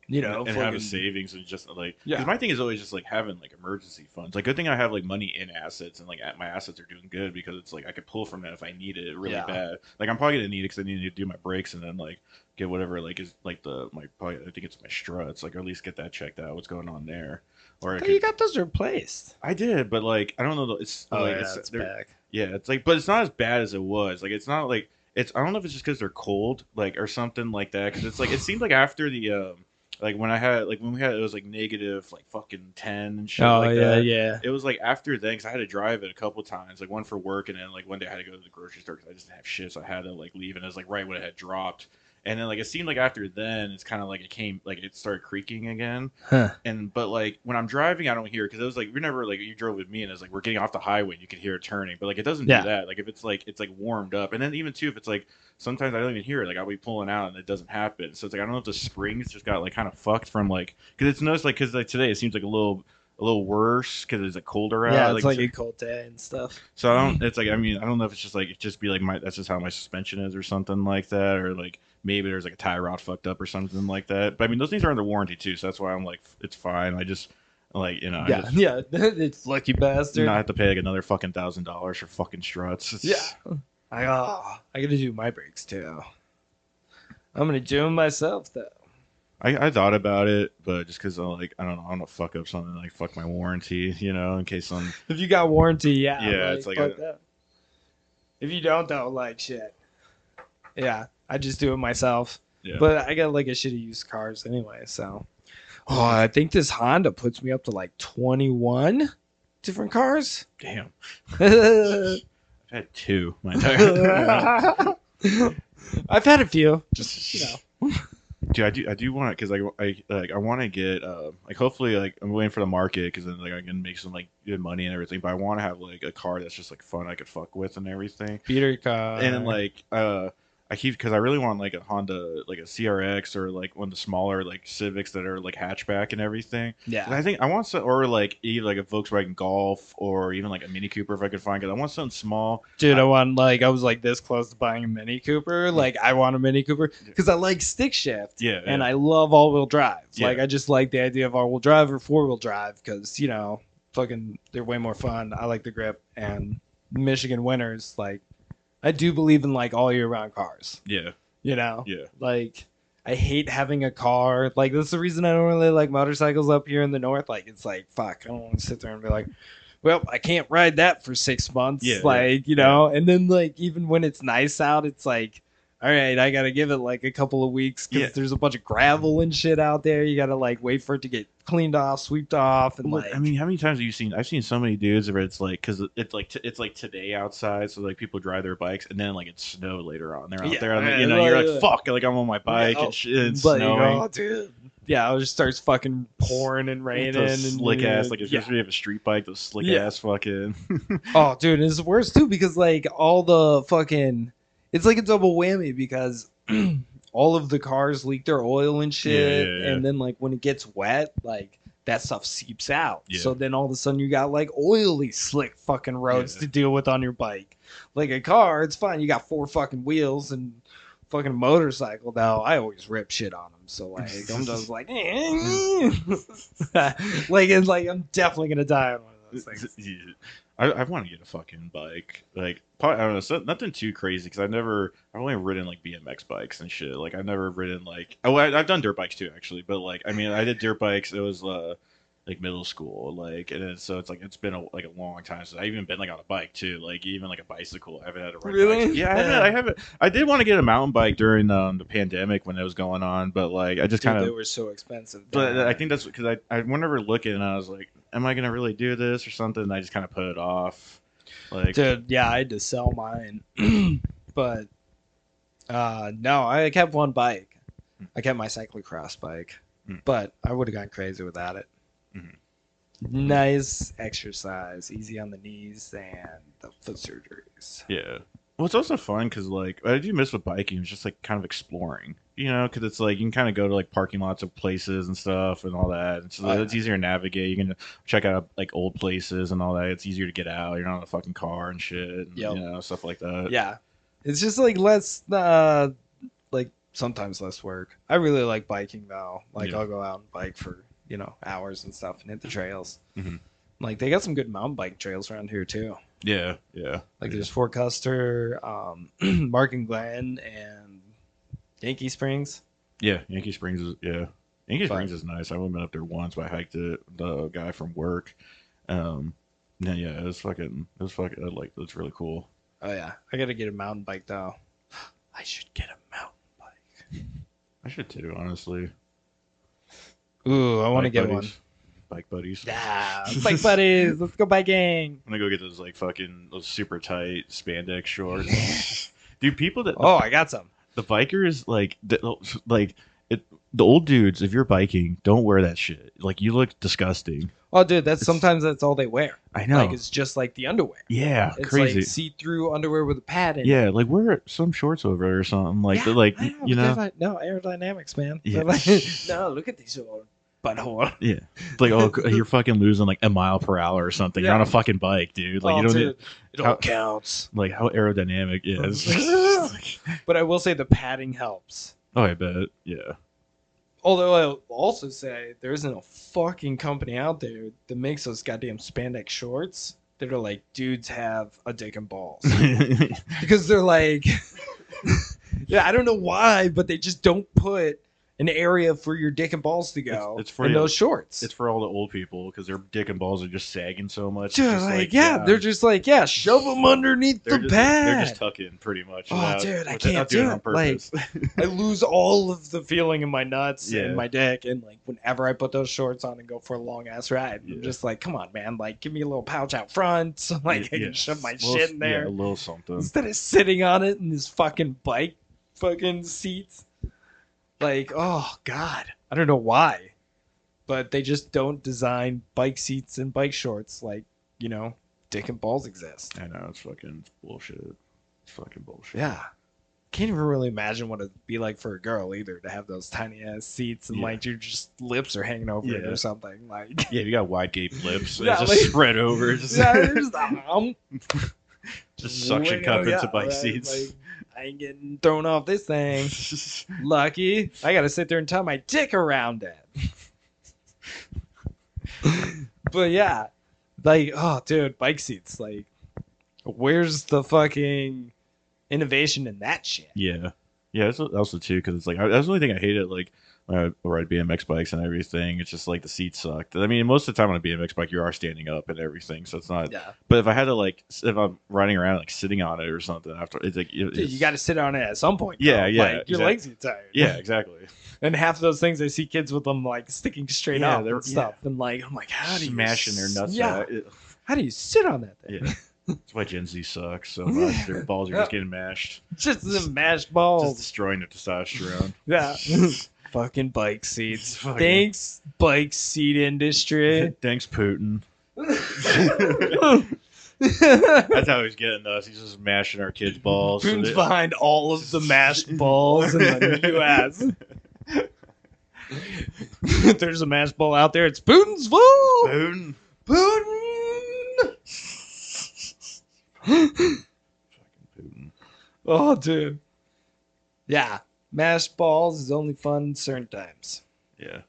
And have a savings and just like because my thing is always just like having like emergency funds. Like good thing I have like money in assets and like my assets are doing good because it's like I could pull from that if I need it really bad. Like I'm probably gonna need it because I need to do my brakes and then like get whatever like is like I think it's my struts, like or at least get that checked out what's going on there. Or you got those replaced. I did, but like I don't know. It's it's back. Yeah, it's like but it's not as bad as it was. Like it's not like it's I don't know if it's just because they're cold like or something like that because it's like it seemed like after the like when we had it was like negative like fucking 10 and shit that. It was like after then because I had to drive it a couple times, like one for work and then like one day I had to go to the grocery store because I just didn't have shit, so I had to like leave and it was like right when it had dropped. And then like it seemed like after then it's kind of like it started creaking again. But like when I'm driving I don't hear it because it was like we never like you drove with me and it's like we're getting off the highway and you can hear it turning, but like it doesn't do that. Like if it's warmed up and then even too if it's like sometimes I don't even hear it. Like I'll be pulling out and it doesn't happen. So it's like I don't know if the springs just got like kind of fucked from like because it's noticed like because like today it seems like a little worse because it's like colder out. Yeah, it's like a cold day and stuff. So I don't. It's like I mean I don't know if it's just like be like that's just how my suspension is or something like that or like maybe there's like a tie rod fucked up or something like that. But I mean those things are under warranty too, so that's why I'm like it's fine. I just like it's lucky bastard. Not have to pay like another fucking $1,000 for fucking struts. I gotta do my brakes too. I'm gonna do them myself though. I thought about it, but just because I don't know, I don't want to fuck up something like fuck my warranty, in case I'm. If you got warranty, yeah, Yeah, like it's like fuck that. If you don't though, like shit. Yeah, I just do it myself. yeah. But I got like a shitty used cars anyway, so. Oh, I think this Honda puts me up to like 21 different cars. Damn, I've I've had two my entire. had a few. Just You know. Dude, I do want it because I want to get like hopefully like I'm waiting for the market because then like I can make some like good money and everything. But I want to have like a car that's just like fun I could fuck with and everything. Beater car. And then like I keep because I really want like a Honda like a CRX or like one of the smaller like Civics that are like hatchback and everything. Yeah. And I think I want some or like either like a Volkswagen Golf or even like a Mini Cooper if I could find it. I want something small. Dude, I was like this close to buying a Mini Cooper. Like I want a Mini Cooper because I like stick shift. Yeah, And yeah. I love all-wheel drive. Yeah. Like I just like the idea of all-wheel drive or four-wheel drive because fucking they're way more fun. I like the grip and Michigan winters. Like I do believe in like all year-round cars. Yeah, Yeah. yeah. I hate having a car. Like that's the reason I don't really like motorcycles up here in the north. Like it's like fuck, I don't want to sit there and be like, well, I can't ride that for 6 months. Yeah, Like, and then like even when it's nice out, it's like, all right, I gotta give it like a couple of weeks because Yeah. there's a bunch of gravel and shit out there. You gotta like wait for it to get cleaned off, swept off, and Well, like I mean, how many times have you seen? I've seen so many dudes where it's like, because it's like it's like today outside, so like people drive their bikes, and then like it's snow later on. They're out Yeah, there, and, yeah, you're yeah. like, fuck, like I'm on my bike and shit, and it's but, snowing. dude. Yeah, it just starts fucking pouring and raining Those and slick ass, like yeah. especially if you have a street bike, those slick Yeah. ass fucking. Oh, dude, it's worse too because like all the fucking, it's like a double whammy because all of the cars leak their oil and shit, Yeah. and then like when it gets wet, like that stuff seeps out. Yeah. So then all of a sudden you got like oily, slick fucking roads Yeah. to deal with on your bike. Like a car, it's fine. You got 4 fucking wheels and fucking motorcycle. Though I always rip shit on them, so like I'm just like, like it's like I'm definitely gonna die on one of those things. Yeah. I want to get a fucking bike, like probably, I don't know, nothing too crazy because I've only ridden like BMX bikes and shit. Like I've never ridden like I've done dirt bikes too actually, but like I mean I did dirt bikes. It was like middle school, like so it's like it's been a long time since I even been like on a bike too, like even like a bicycle. I haven't had to ride Really? bikes. Yeah, I haven't. I did want to get a mountain bike during the pandemic when it was going on, but like I just Dude, kind they of. were so expensive. But I think that's because I whenever looking and I was like, am I gonna really do this or something? And I just kind of put it off. Like, Dude, yeah, I had to sell mine. But no, I kept one bike. I kept my cyclocross bike. Mm. But I would have gone crazy without it. Mhm. Nice exercise, easy on the knees and the foot surgeries. yeah. Well, it's also fun because like what I do miss with biking is just like kind of exploring, because it's like you can kind of go to like parking lots of places and stuff and all that. It's Oh, yeah. it's easier to navigate. You can check out like old places and all that. It's easier to get out. You're not in a fucking car and shit. And, Yep. stuff like that. Yeah. It's just like less like sometimes less work. I really like biking though. Like Yeah. I'll go out and bike for, hours and stuff and hit the trails. Mhm. Like they got some good mountain bike trails around here too. Yeah. Yeah. Like there's Fort Custer, Mark and Glen, and Yankee Springs. Yeah. Yankee Springs is Yankee But- Springs is nice. I've only been up there once, but I hiked it. The guy from work. Yeah. It was fucking. I like. It's really cool. Oh yeah, I gotta get a mountain bike though. I should get a mountain bike. I should too, honestly. Ooh, I want to Bike get buddies. Bike buddies. Yeah, bike buddies. Let's go biking. I'm gonna go get those like fucking those super tight spandex shorts. Dude, people that Oh, I got some. the bikers the old dudes. If you're biking, don't wear that shit. Like you look disgusting. Oh, dude, sometimes that's all they wear. I know. Like it's just like the underwear. Yeah, It's crazy. like see-through underwear with a pad in it. Yeah, like wear some shorts over it or something. Like Yeah, they're like I know, you but know. they're like, no aerodynamics, man. Yeah. They're like, no, look at these old butthole. Yeah, it's like oh, you're fucking losing like a mile per hour or something. You're Yeah. on a fucking bike, dude. Like Oh, you don't dude, it all how- counts. like how aerodynamic is. But I will say the padding helps. Oh, I bet. Yeah. Although I'll also say there isn't a fucking company out there that makes those goddamn spandex shorts that are like dudes have a dick and balls. Because they're like, yeah, I don't know why, but they just don't put an area for your dick and balls to go it's for in the- those shorts. It's for all the old people because their dick and balls are just sagging so much. Dude, It's just like, yeah, they're just like, yeah, shove them underneath the pad. They're just tucking pretty much. Oh, dude, I without can't doing do it on it. Like, purpose. I lose all of the feeling in my nuts Yeah. and my dick, and like whenever I put those shorts on and go for a long ass ride, I'm Yeah. just like, come on, man, like give me a little pouch out front, so like I Yeah. can shove my Little- shit in there Yeah, a little something. instead of sitting on it in this fucking bike fucking seats. Like, oh god, I don't know why, but they just don't design bike seats and bike shorts like, you know, dick and balls exist. I know, it's fucking bullshit. It's fucking bullshit. Yeah. Can't even really imagine what it'd be like for a girl either to have those tiny ass seats and Yeah. like your just lips are hanging over it Yeah. or something. Like, Yeah, you got wide gaped lips. Yeah, It's just like- spread over. Just, yeah, there's just suction cup into bike seats. Like, I ain't getting thrown off this thing. Lucky. I gotta sit there and tie my dick around it. But yeah, like, oh, dude, bike seats. Like, where's the fucking innovation in that shit? Yeah, that's also too because it's like that's the only thing I hated. Like when I ride BMX bikes and everything, it's just like the seats sucked. I mean, most of the time on a BMX bike, you are standing up and everything, so it's not. Yeah. But if I had to if I'm riding around like sitting on it or something after, it's like Dude, you got to sit on it at some point. Yeah, though. yeah, Like, your exactly. legs get tired. Yeah, exactly. And half of those things, I see kids with them like sticking straight Yeah, up they're- and stuff, and like, I'm like, how do you Smashing their nuts Yeah, out. how do you sit on that thing? Yeah. That's why Gen Z sucks so much. Their balls are just getting mashed. Just the mashed Just balls. destroying their testosterone. Yeah. Fucking bike seats. Fucking- Thanks, bike seat industry. Thanks, Putin. Putin's That's how he's getting us. He's just mashing our kids' balls. so they- behind all of the mashed balls in the U.S. If there's a mashed ball out there, it's Putin's fault. Putin. Putin. Fucking Putin. Oh, dude. Yeah, mashed balls is only fun certain times. Yeah.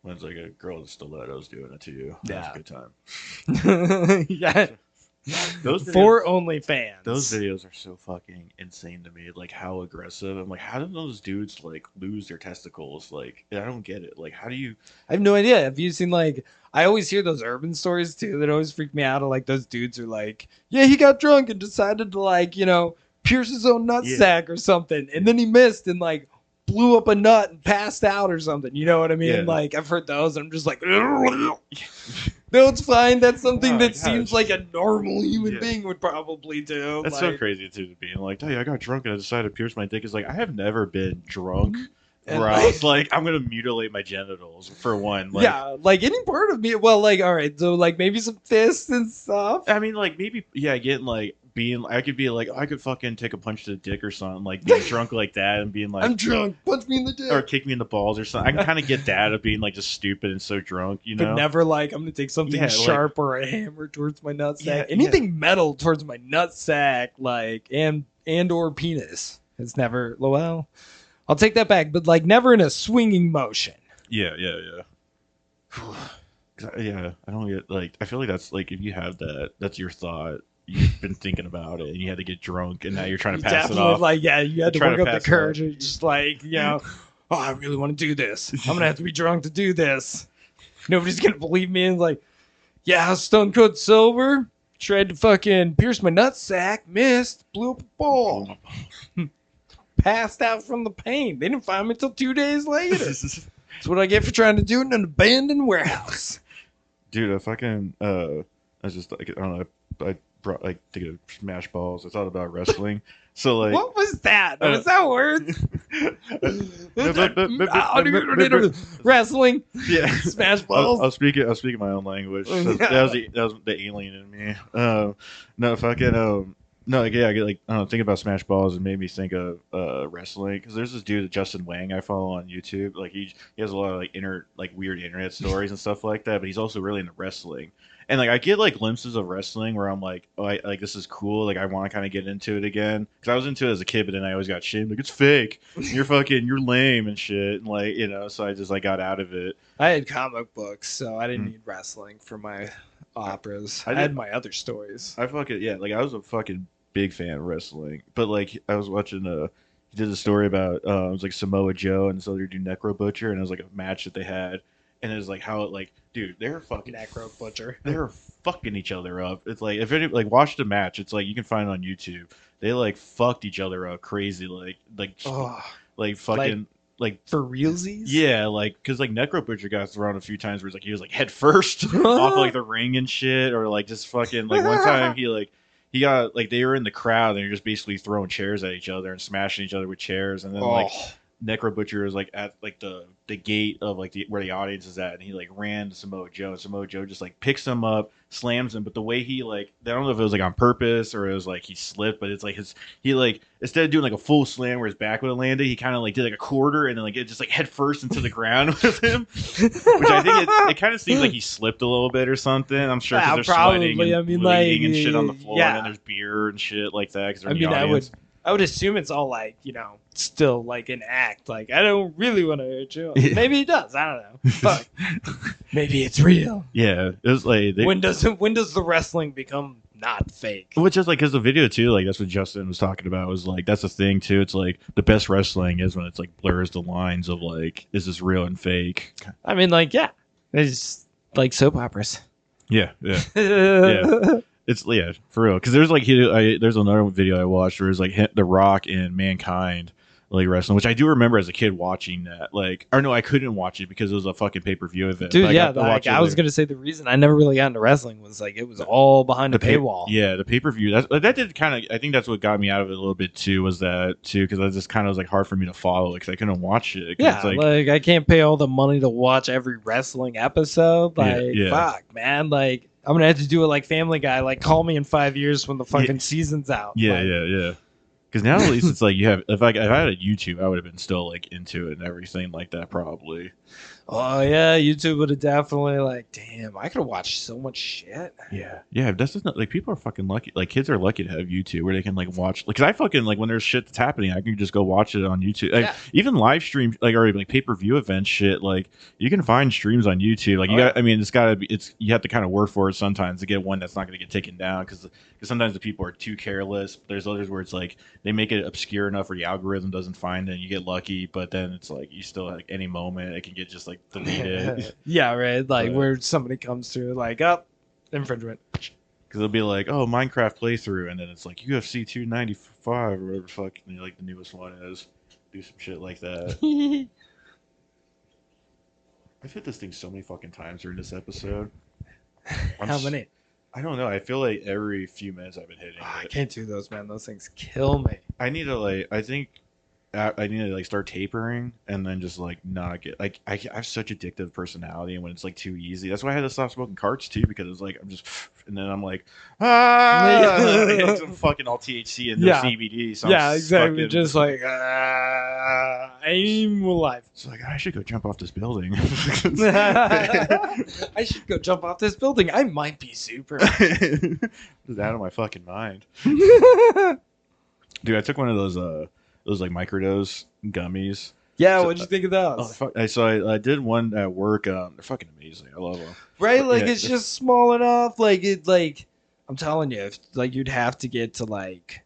When it's like a girl with stilettos doing it to you. Yeah. That's a good time. Yeah, Those videos, for OnlyFans. those videos are so fucking insane to me. Like how aggressive. I'm like, how do those dudes like lose their testicles? Like, I don't get it. Like, how do you? I have no idea. Have you seen like? I always hear those urban stories too that always freak me out. Of like those dudes are like, yeah, he got drunk and decided to like, you know, pierce his own nutsack or something, and then he missed and like blew up a nut and passed out or something. You know what I mean? Yeah. Like I've heard those, and I'm just like, no, it's fine. That's something Oh, that gosh. seems like a normal human Yeah. being would probably do. That's like, so crazy too. Being like, hey, I got drunk and I decided to pierce my dick. Is like, I have never been drunk. And, Where I was like, I'm gonna mutilate my genitals for one. Like, yeah, like any part of me. Well, like all right, so like maybe some fists and stuff. I mean, like maybe, yeah, getting like being, I could be like, I could fucking take a punch to the dick or something, like being drunk like that and being like, I'm drunk. Punch me in the dick. or kick me in the balls or something. I can kind of get that of being like just stupid and so drunk, you know? But never like I'm gonna take something Yeah, like- sharp or a hammer towards my nutsack. Yeah, Anything metal towards my nutsack, like and or penis. It's never well. I'll take that back, but like never in a swinging motion. Yeah. Yeah, I don't get like. I feel like that's like if you have that, that's your thought. You've been thinking about it, and you had to get drunk, and now you're trying to You pass it definitely off. like yeah, you had to Trying work to up the pass it courage. off. And just like you know, oh, I really want to do this. I'm gonna have to be drunk to do this. Nobody's gonna believe me. And like, yeah, Stone Cold Silver tried to fucking pierce my nutsack, missed, blew up a ball. Passed out from the pain. They didn't find me until 2 days later. That's what I get for trying to do it in an abandoned warehouse. Dude, I fucking I was just like, I don't know. I brought like thinking of smash balls. I thought about wrestling. So like, What was that? Was that words? Wrestling, yeah. smash I balls. was speaking my own language. So Yeah. that was the alien in me. No, fucking no, like, yeah, I get like I don't know, thinking about Smash Balls and made me think of wrestling because there's this dude Justin Wang I follow on YouTube. Like he has a lot of like weird internet stories and stuff like that. But he's also really into wrestling. And like I get like glimpses of wrestling where I'm like, oh, like this is cool. Like I want to kind of get into it again because I was into it as a kid, but then I always got shamed. Like it's fake. You're lame and shit. And like so I just like got out of it. I had comic books, so I didn't Mm. need wrestling for my operas. I I did- had my other stories. I fucking like I was a fucking big fan of wrestling, but like I was watching he did a story about it was like Samoa Joe and this other dude Necro Butcher, and it was like a match that they had, and it was like how it like, dude, they're fucking Necro Butcher. they're fucking each other up. It's like if any like watch the match, it's like you can find it on YouTube. They like fucked each other up crazy, Oh, like fucking like for realsies? yeah, like because like Necro Butcher got thrown a few times where he was like head first off like the ring and shit, or like just fucking like one time he got like they were in the crowd and you're just basically throwing chairs at each other and smashing each other with chairs, and then like Oh. Necro Butcher was like at like the gate of like where the audience is at, and he like ran to Samoa Joe, and Samoa Joe just like picks him up, slams him, but the way he like I don't know if it was like on purpose or it was like he slipped, but it's like he like instead of doing like a full slam where his back would have landed, he kind of like did like a quarter and then like it just like head first into the ground with him, which I think it kind of seems like he slipped a little bit or something. I'm sure because they're probably. sweating and I mean, bleeding like, and shit on the floor, yeah. and then there's beer and shit like that. Cause they're I in the mean, audience. I would assume it's all like, still like an act. Like, I don't really want to hurt you. Yeah. Maybe he does. I don't know. Fuck. Maybe it's real. Yeah, it was like When does the wrestling become not fake? which is like because the video too, like that's what Justin was talking about. Was like that's the thing too. It's like the best wrestling is when it's like blurs the lines of like is this real and fake. I mean, like, yeah, it's like soap operas. Yeah, yeah. It's for real. Because there's like there's another video I watched where it's like The Rock and Mankind like wrestling, which I do remember as a kid watching that. Like, or no, I couldn't watch it because it was a fucking pay-per-view event. Dude, But yeah, got to watch it I was later. gonna say the reason I never really got into wrestling was like it was all behind a paywall. Yeah, the pay-per-view. That did kind of. I think that's what got me out of it a little bit too. Was that too? Because I just kind of was like hard for me to follow because I couldn't watch it. 'Cause Yeah, it's like, like I can't pay all the money to watch every wrestling episode. Like, Yeah. fuck, man. Like, I'm gonna have to do it like Family Guy. Like, call me in 5 years when the fucking season's out. yeah, Like, yeah. Because now at least it's like you have. If I had a YouTube, I would have been still like into it and everything like that probably. Oh yeah, YouTube would have definitely like, damn, I could have watched so much shit. Yeah. That's just not like people are fucking lucky. Like kids are lucky to have YouTube where they can like watch. Like, cause I fucking like when there's shit that's happening, I can just go watch it on YouTube. Like, Yeah. even live stream like or like pay per view event shit. Like you can find streams on YouTube. Like you Oh, got. I mean, it's gotta be. It's you have to kind of work for it sometimes to get one that's not gonna get taken down because sometimes the people are too careless. There's others where it's like they make it obscure enough where the algorithm doesn't find it and you get lucky, but then it's like you still like any moment it can get just like deleted. Yeah, right. Like But- where somebody comes through, like, up infringement. Because they'll be like, "Oh, Minecraft playthrough," and then it's like UFC 295 or whatever the fuck like the newest one is. Do some shit like that. I've hit this thing so many fucking times during this episode. How many? I don't know. I feel like every few minutes I've been hitting I it. can't do those, man. Those things kill me. I need to like. I think I need to like start tapering and then just like not get like I have such addictive personality, and when it's like too easy, that's why I had to stop smoking carts too, because it's like I'm just and then I'm like I'm fucking all THC and no Yeah. CBD. So Yeah, I'm exactly. fucking- Just like aim alive. it's like I should go jump off this building. I should go jump off this building. I might be super. Just out of my fucking mind, dude. I took one of those like microdose gummies. Yeah, So- what'd you think of Oh, those? fuck. I did one at work. They're fucking amazing. I love them. Right, like yeah, it's just small enough. Like I'm telling you, if, like you'd have to get to like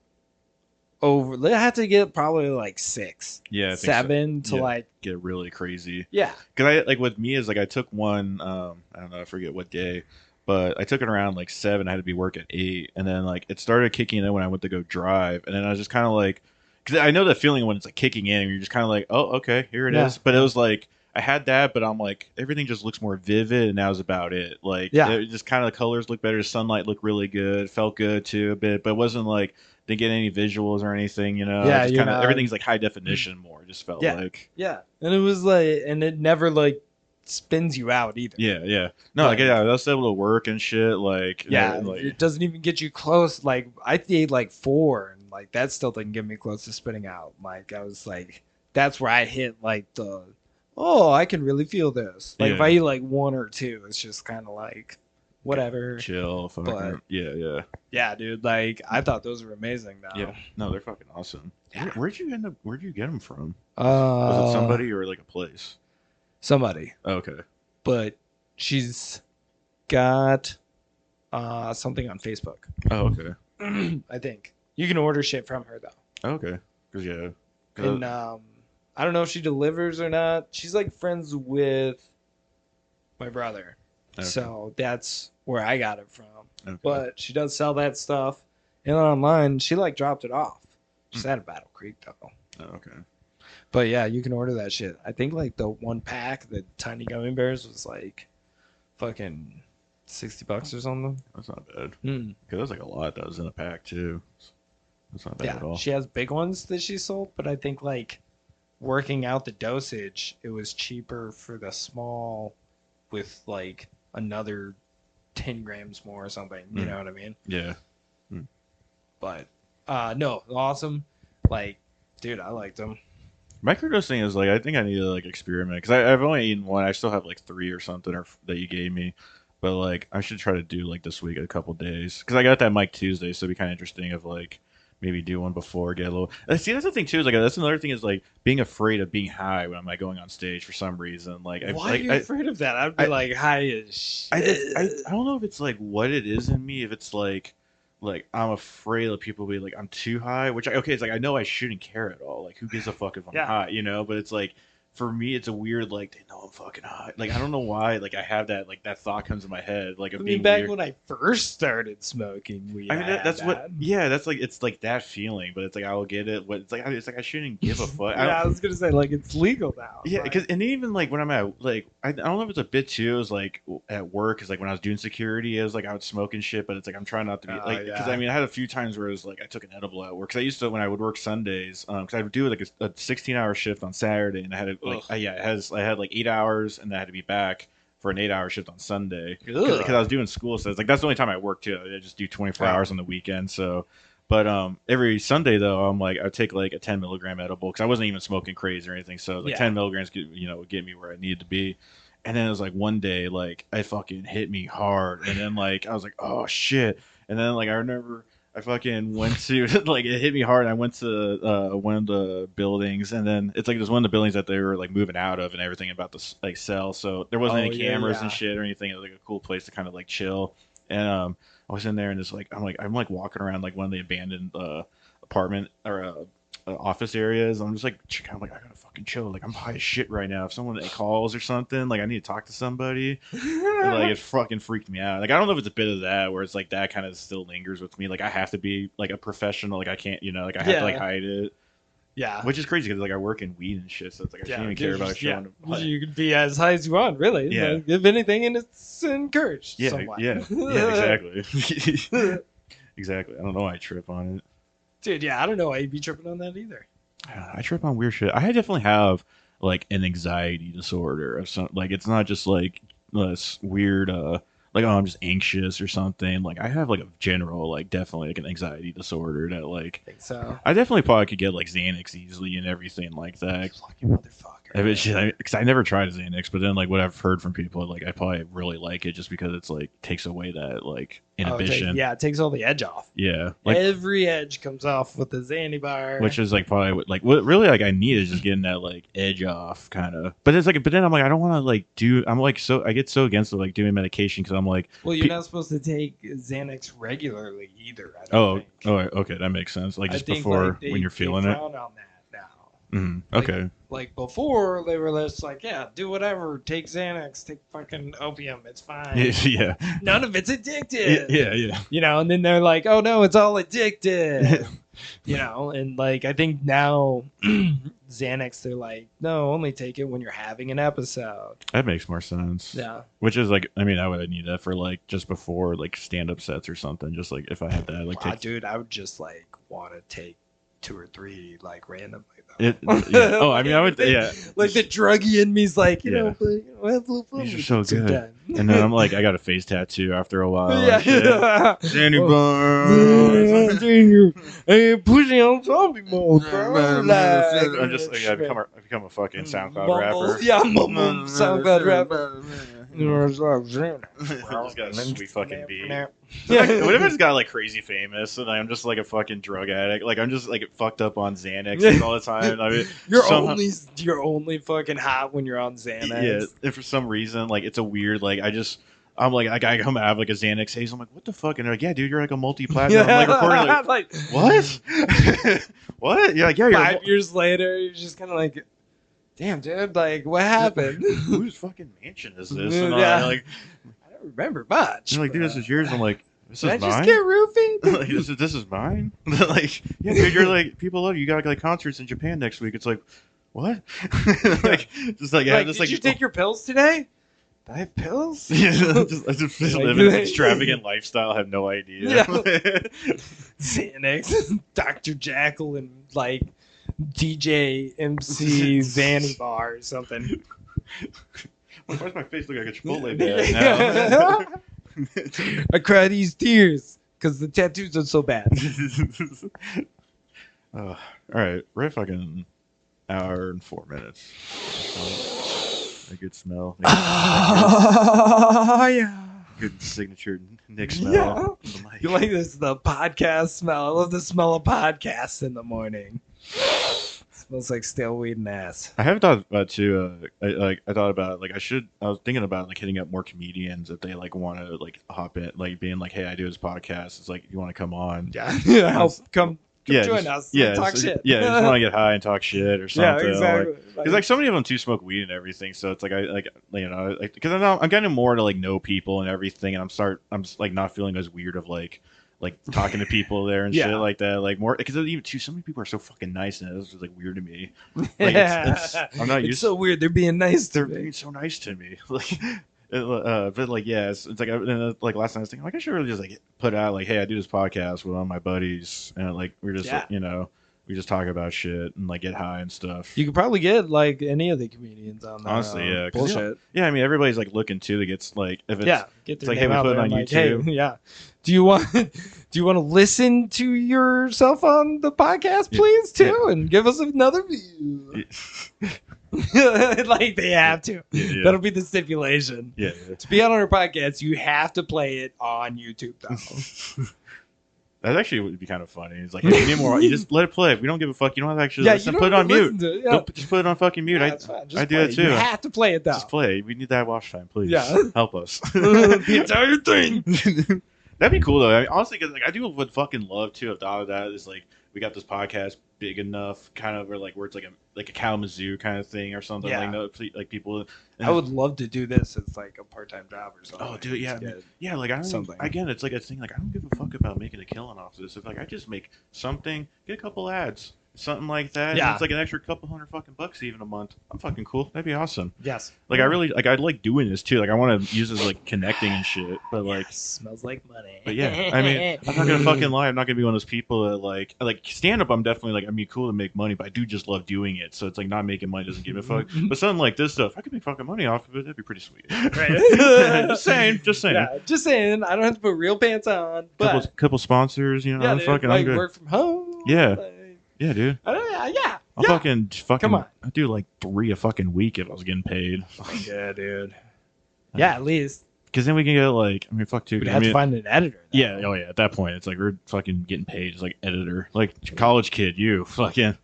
over. They have to get probably like 6, Yeah, I think so. 7 to Yeah. like Get really crazy. yeah. Cause I like with me is like I took one. I don't know. I forget what day, but I took it around like 7. I had to be work at 8, and then like it started kicking in when I went to go drive, and then I was just kind of like, because I know that feeling when it's like kicking in, and you're just kind of like, oh, okay, here it is. Yeah. But it was like I had that, but I'm like everything just looks more vivid, and that was about it. Like Yeah. it just kind of the colors look better, the sunlight looked really good, felt good too a bit, but it wasn't like didn't get any visuals or anything, you know. Yeah, just you're kind of not- everything's like high definition more. It just felt Yeah. like. Yeah, and it was like, and it never like spins you out either. Yeah. No, Like- yeah, that's able to work and shit. Like, Yeah, like, it doesn't even get you close. Like I ate like 4, and like that still didn't get me close to spitting out. Like I was like, that's where I hit like the, oh, I can really feel this. Like if Yeah. I eat like 1 or 2, it's just kind of like, whatever. chill. Fucking, But- yeah. Yeah, dude. Like I thought those were amazing. Though. Yeah. No, they're fucking awesome. Yeah. Where'd you get them from? Was it somebody or like a place? Somebody, Oh, okay. but she's got something on Facebook. Oh, okay. I think you can order shit from her though. Oh, okay. Cause yeah, And I don't know if she delivers or not. She's like friends with my brother. Okay. So that's where I got it from. Okay. But she does sell that stuff. And online, she like dropped it off. She's at a Battle Creek though. Oh, okay. But yeah, you can order that shit. I think like the one pack, the tiny gummy bears, was like fucking $60 or something. That's not bad. Mm. Because there's like a lot that was in a pack too. That's not bad at Yeah, all. she has big ones that she sold, but I think like working out the dosage, it was cheaper for the small with like another 10 grams more or something. You know what I mean? Yeah. But no, awesome. Like, dude, I liked them. Microdosing is like, I think I need to like experiment because I've only eaten one. I still have like 3 or something that you gave me, but like I should try to do like this week a couple days because I got that Mike Tuesday, so it'd be kind of interesting of like maybe do one before, get a little. See, that's the thing too. Is like that's another thing is like being afraid of being high when I'm like going on stage for some reason. Like, Why are you afraid of that? I'd be like high as shit. I don't know if it's like what it is in me. If it's like I'm afraid that people will be like I'm too high, which okay, it's like I know I shouldn't care at all. Like who gives a fuck if I'm high, you know? But it's like for me, it's a weird like they know I'm fucking high. Like I don't know why. Like I have that like that thought comes in my head. Like of being back weird. when I first started smoking weed. I mean that's what. Yeah, that's like it's like that feeling. But it's like I will get it. But it's like I shouldn't give a fuck. I was gonna say like it's legal now. Yeah, because and even like when I'm at like I don't know if it's a bit too. It was like at work, because like when I was doing security, it was like I would smoke and shit. But it's like I'm trying not to be like because I mean I had a few times where it was like I took an edible at work because I used to when I would work Sundays because I would do like a 16-hour shift on Saturday and I had to, like I had like 8 hours and I had to be back for an 8-hour shift on Sunday because I was doing school. So it's like that's the only time I work too. I just do 24 hours on the weekend. So. But every Sunday though, I'm like I would take like a 10 milligram edible because I wasn't even smoking crazy or anything. So like 10 milligrams, would get me where I needed to be. And then it was like one day, like it fucking hit me hard, and then like I was like, oh shit. And then like I remember I fucking went to like it hit me hard. And I went to one of the buildings, and then it's like there's one of the buildings that they were like moving out of and everything about to like sell. So there wasn't any cameras and shit or anything. It was like a cool place to kind of like chill. And I was in there and it's like I'm like walking around like one of the abandoned apartment or office areas. I'm just like I'm like I gotta fucking chill. Like I'm high as shit right now. If someone calls or something, like I need to talk to somebody. And, like it fucking freaked me out. Like I don't know if it's a bit of that where it's like that kind of still lingers with me. Like I have to be like a professional. Like I can't, like I have to like hide it. Yeah, which is crazy because like I work in weed and shit, so it's like I shouldn't even care about showing. You could be as high as you want, really. Yeah. Like, if anything, and it's encouraged. Yeah, somewhat. yeah, exactly. Exactly. I don't know why I trip on it. Dude, yeah, I don't know why you'd be tripping on that either. I trip on weird shit. I definitely have like an anxiety disorder of some. Like it's not just like this weird. Like I'm just anxious or something. Like I have like a general like definitely like an anxiety disorder that like. I think so. I definitely probably could get like Xanax easily and everything like that. Fucking motherfucker. Because I never tried Xanax, but then like what I've heard from people, like I probably really like it just because it's like takes away that like inhibition. It takes all the edge off. Yeah, like every edge comes off with the Xanny bar, which is like probably like what really like I need is just getting that like edge off kind of. But it's like, but then I'm like I don't want to like do. I'm like so I get so against like doing medication because I'm like, well, you're not supposed to take Xanax regularly either. I don't think. Oh, okay, that makes sense. Like just I think, before like, when you're feeling it. On that now. Okay. Like before, they were just like, yeah, do whatever. Take Xanax, take fucking opium. It's fine. Yeah. None of it's addictive. Yeah. And then they're like, oh no, it's all addictive. And like I think now Xanax, they're like, no, only take it when you're having an episode. That makes more sense. Yeah. Which is like, I mean, I would need that for like just before like stand-up sets or something. Just like if I had that, like, dude, I would just like want to take 2 or 3 like randomly. Oh, I mean, I would. Yeah. Like the druggy in me's like, have a little fun. These are so good. And then I'm like, I got a face tattoo after a while. Yeah. Danny Bones. Hey, pushing on zombie mode, bro. I'm just like, I've become a fucking SoundCloud rapper. Yeah, I'm a SoundCloud rapper. Just got a sweet fucking beat. What if I just got like crazy famous and I'm just like a fucking drug addict? Like I'm just like fucked up on Xanax all the time. I mean, you're only fucking hot when you're on Xanax. Yeah, and for some reason, like it's a weird like I just I'm like, I come out have like a Xanax haze. I'm like, what the fuck? And they're like, yeah, dude, you're like a multi-platinum. I'm like recording like, what? What? You're like, yeah, you're 5 years later, you're just kind of like, damn, dude, like, what happened? whose fucking mansion is this? And Yeah. I'm like, I don't remember much. you're like, dude, this is yours. I'm like, this Did I is just mine. get roofied? Like, this is mine. Like, yeah, dude, you're like, people love you. You got like concerts in Japan next week. It's like, what? Like, just like, yeah, Like, just did like, you take your pills today? I have pills? yeah, I just live an extravagant lifestyle. I have no idea. Yeah. Xanax, Dr. Jackal, and like DJ MC Zanny Bar or something. Why does my face look like a Chipotle bag now? I cry these tears because the tattoos are so bad. All right, we're at fucking hour and 4 minutes. A good smell. Oh, yeah. Good signature Nick smell. Yeah. on the mic. You like this? The podcast smell. I love the smell of podcasts in the morning. Smells like stale weed and ass. I have thought about too. I thought about like I was thinking about like hitting up more comedians if they like want to like hop in, like being like, hey, I do this podcast. It's like you want to come on? Yeah. Help come join just, us. Yeah, Talk just, shit. Yeah, just want to get high and talk shit or Yeah, something. exactly. Because like so many of them too smoke weed and everything, so it's like I like you know like because I'm getting more to like know people and everything, and I'm just like not feeling as weird of like talking to people there and Yeah. shit like that, like more because even too so many people are so fucking nice and it's just like weird to me. Like it's I'm not It's used. so weird. They're being nice to They're me. being so nice to me. Like, but like yeah, it's like like last night I was thinking like I should really just like put out like hey I do this podcast with all my buddies and like we're just Yeah. you know we just talk about shit and like get high and stuff. You could probably get like any of the comedians on there. Honestly, yeah, 'cause, Bullshit. Yeah, I mean everybody's like looking too that gets like if it's Yeah, get it's their like, hey, name we out put it there. on Like, YouTube. hey, yeah. Do you want to listen to yourself on the podcast, Yeah. please, too, and give us another view? Like they have to. Yeah. That'll be the stipulation. Yeah. To be on our podcast, you have to play it on YouTube, though. That actually would be kind of funny. It's like, hey, you need more. You just let it play. We don't give a fuck. You don't have to actually Yeah, listen. you Put it on mute. Yeah. Don't, just put it on fucking mute. Yeah, I it's fine. Just I do play that it. too. You have to play it, though. Just play. We need that watch time, please. Yeah. Help us. The entire thing. That'd be cool though. I mean, honestly, because like I do would fucking love to have thought of that. Is like we got this podcast big enough, kind of, or like where it's like a Kalamazoo kind of thing or something. Yeah. Like no, like people. I would love to do this as like a part-time job or something. Oh, dude, yeah, Just get- yeah. Like I don't, Something. again, it's like a thing. Like I don't give a fuck about making a killing off this. If like I just make something, get a couple ads, something like that. Yeah. And it's like an extra couple $100 fucking bucks even a month. I'm fucking cool. That'd be awesome. Yes. Like I really like. I like doing this too. Like I want to use this like connecting and shit. But like. Yes, smells like money. But yeah, I mean, I'm not gonna fucking lie. I'm not gonna be one of those people that like stand up. I'm definitely like, I mean, cool to make money, but I do just love doing it. So it's like not making money doesn't give a fuck. But something like this stuff, I could make fucking money off of it. That'd be pretty sweet. Right. just saying. Yeah, just saying. I don't have to put real pants on, but Couple sponsors, you know. yeah, I'm dude, fucking. like I'm good. work from home. Yeah. like- Yeah, dude. yeah. I'll fucking. Come on. I'd do like 3 a fucking week if I was getting paid. Yeah, dude. Yeah, at least Because then we can get like, I mean, fuck too. we'd I have mean, to find an editor. though. yeah. Oh yeah. At that point, it's like we're fucking getting paid as like editor, like college kid. You fucking.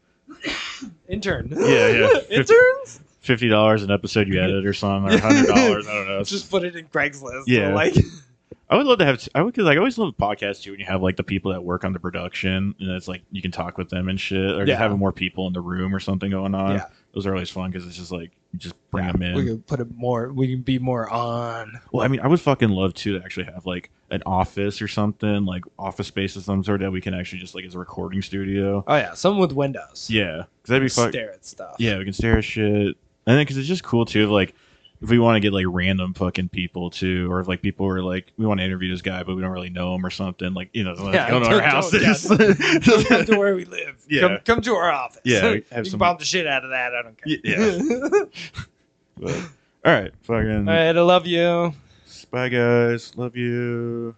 Intern. Yeah. Interns. $50 an episode you edit or something, or $100. I don't know. Just put it in Craigslist. Yeah. So, like, I would love to have. I would because like, I always love podcasts too when you have like the people that work on the production and it's like you can talk with them and shit, or Yeah. just having more people in the room or something going on. Yeah. Those are always fun because it's just like you just bring yeah, them in. we can put it more. We can be more on. Well, I mean, I would fucking love to actually have like an office or something, like office space of some sort that we can actually just like as a recording studio. Oh yeah, something with windows. Yeah, because that'd be fun. Stare at stuff. Yeah, we can stare at shit, and then because it's just cool too. Like if we want to get like random fucking people too, or if like people are like we want to interview this guy but we don't really know him or something, like you know, Yeah, go to our don't- houses. Don't come to where we live. Yeah. Come to our office. Yeah, You have can some- bomb the shit out of that. I don't care. Yeah. But, all right, fucking. All right, I love you. Bye, guys. Love you.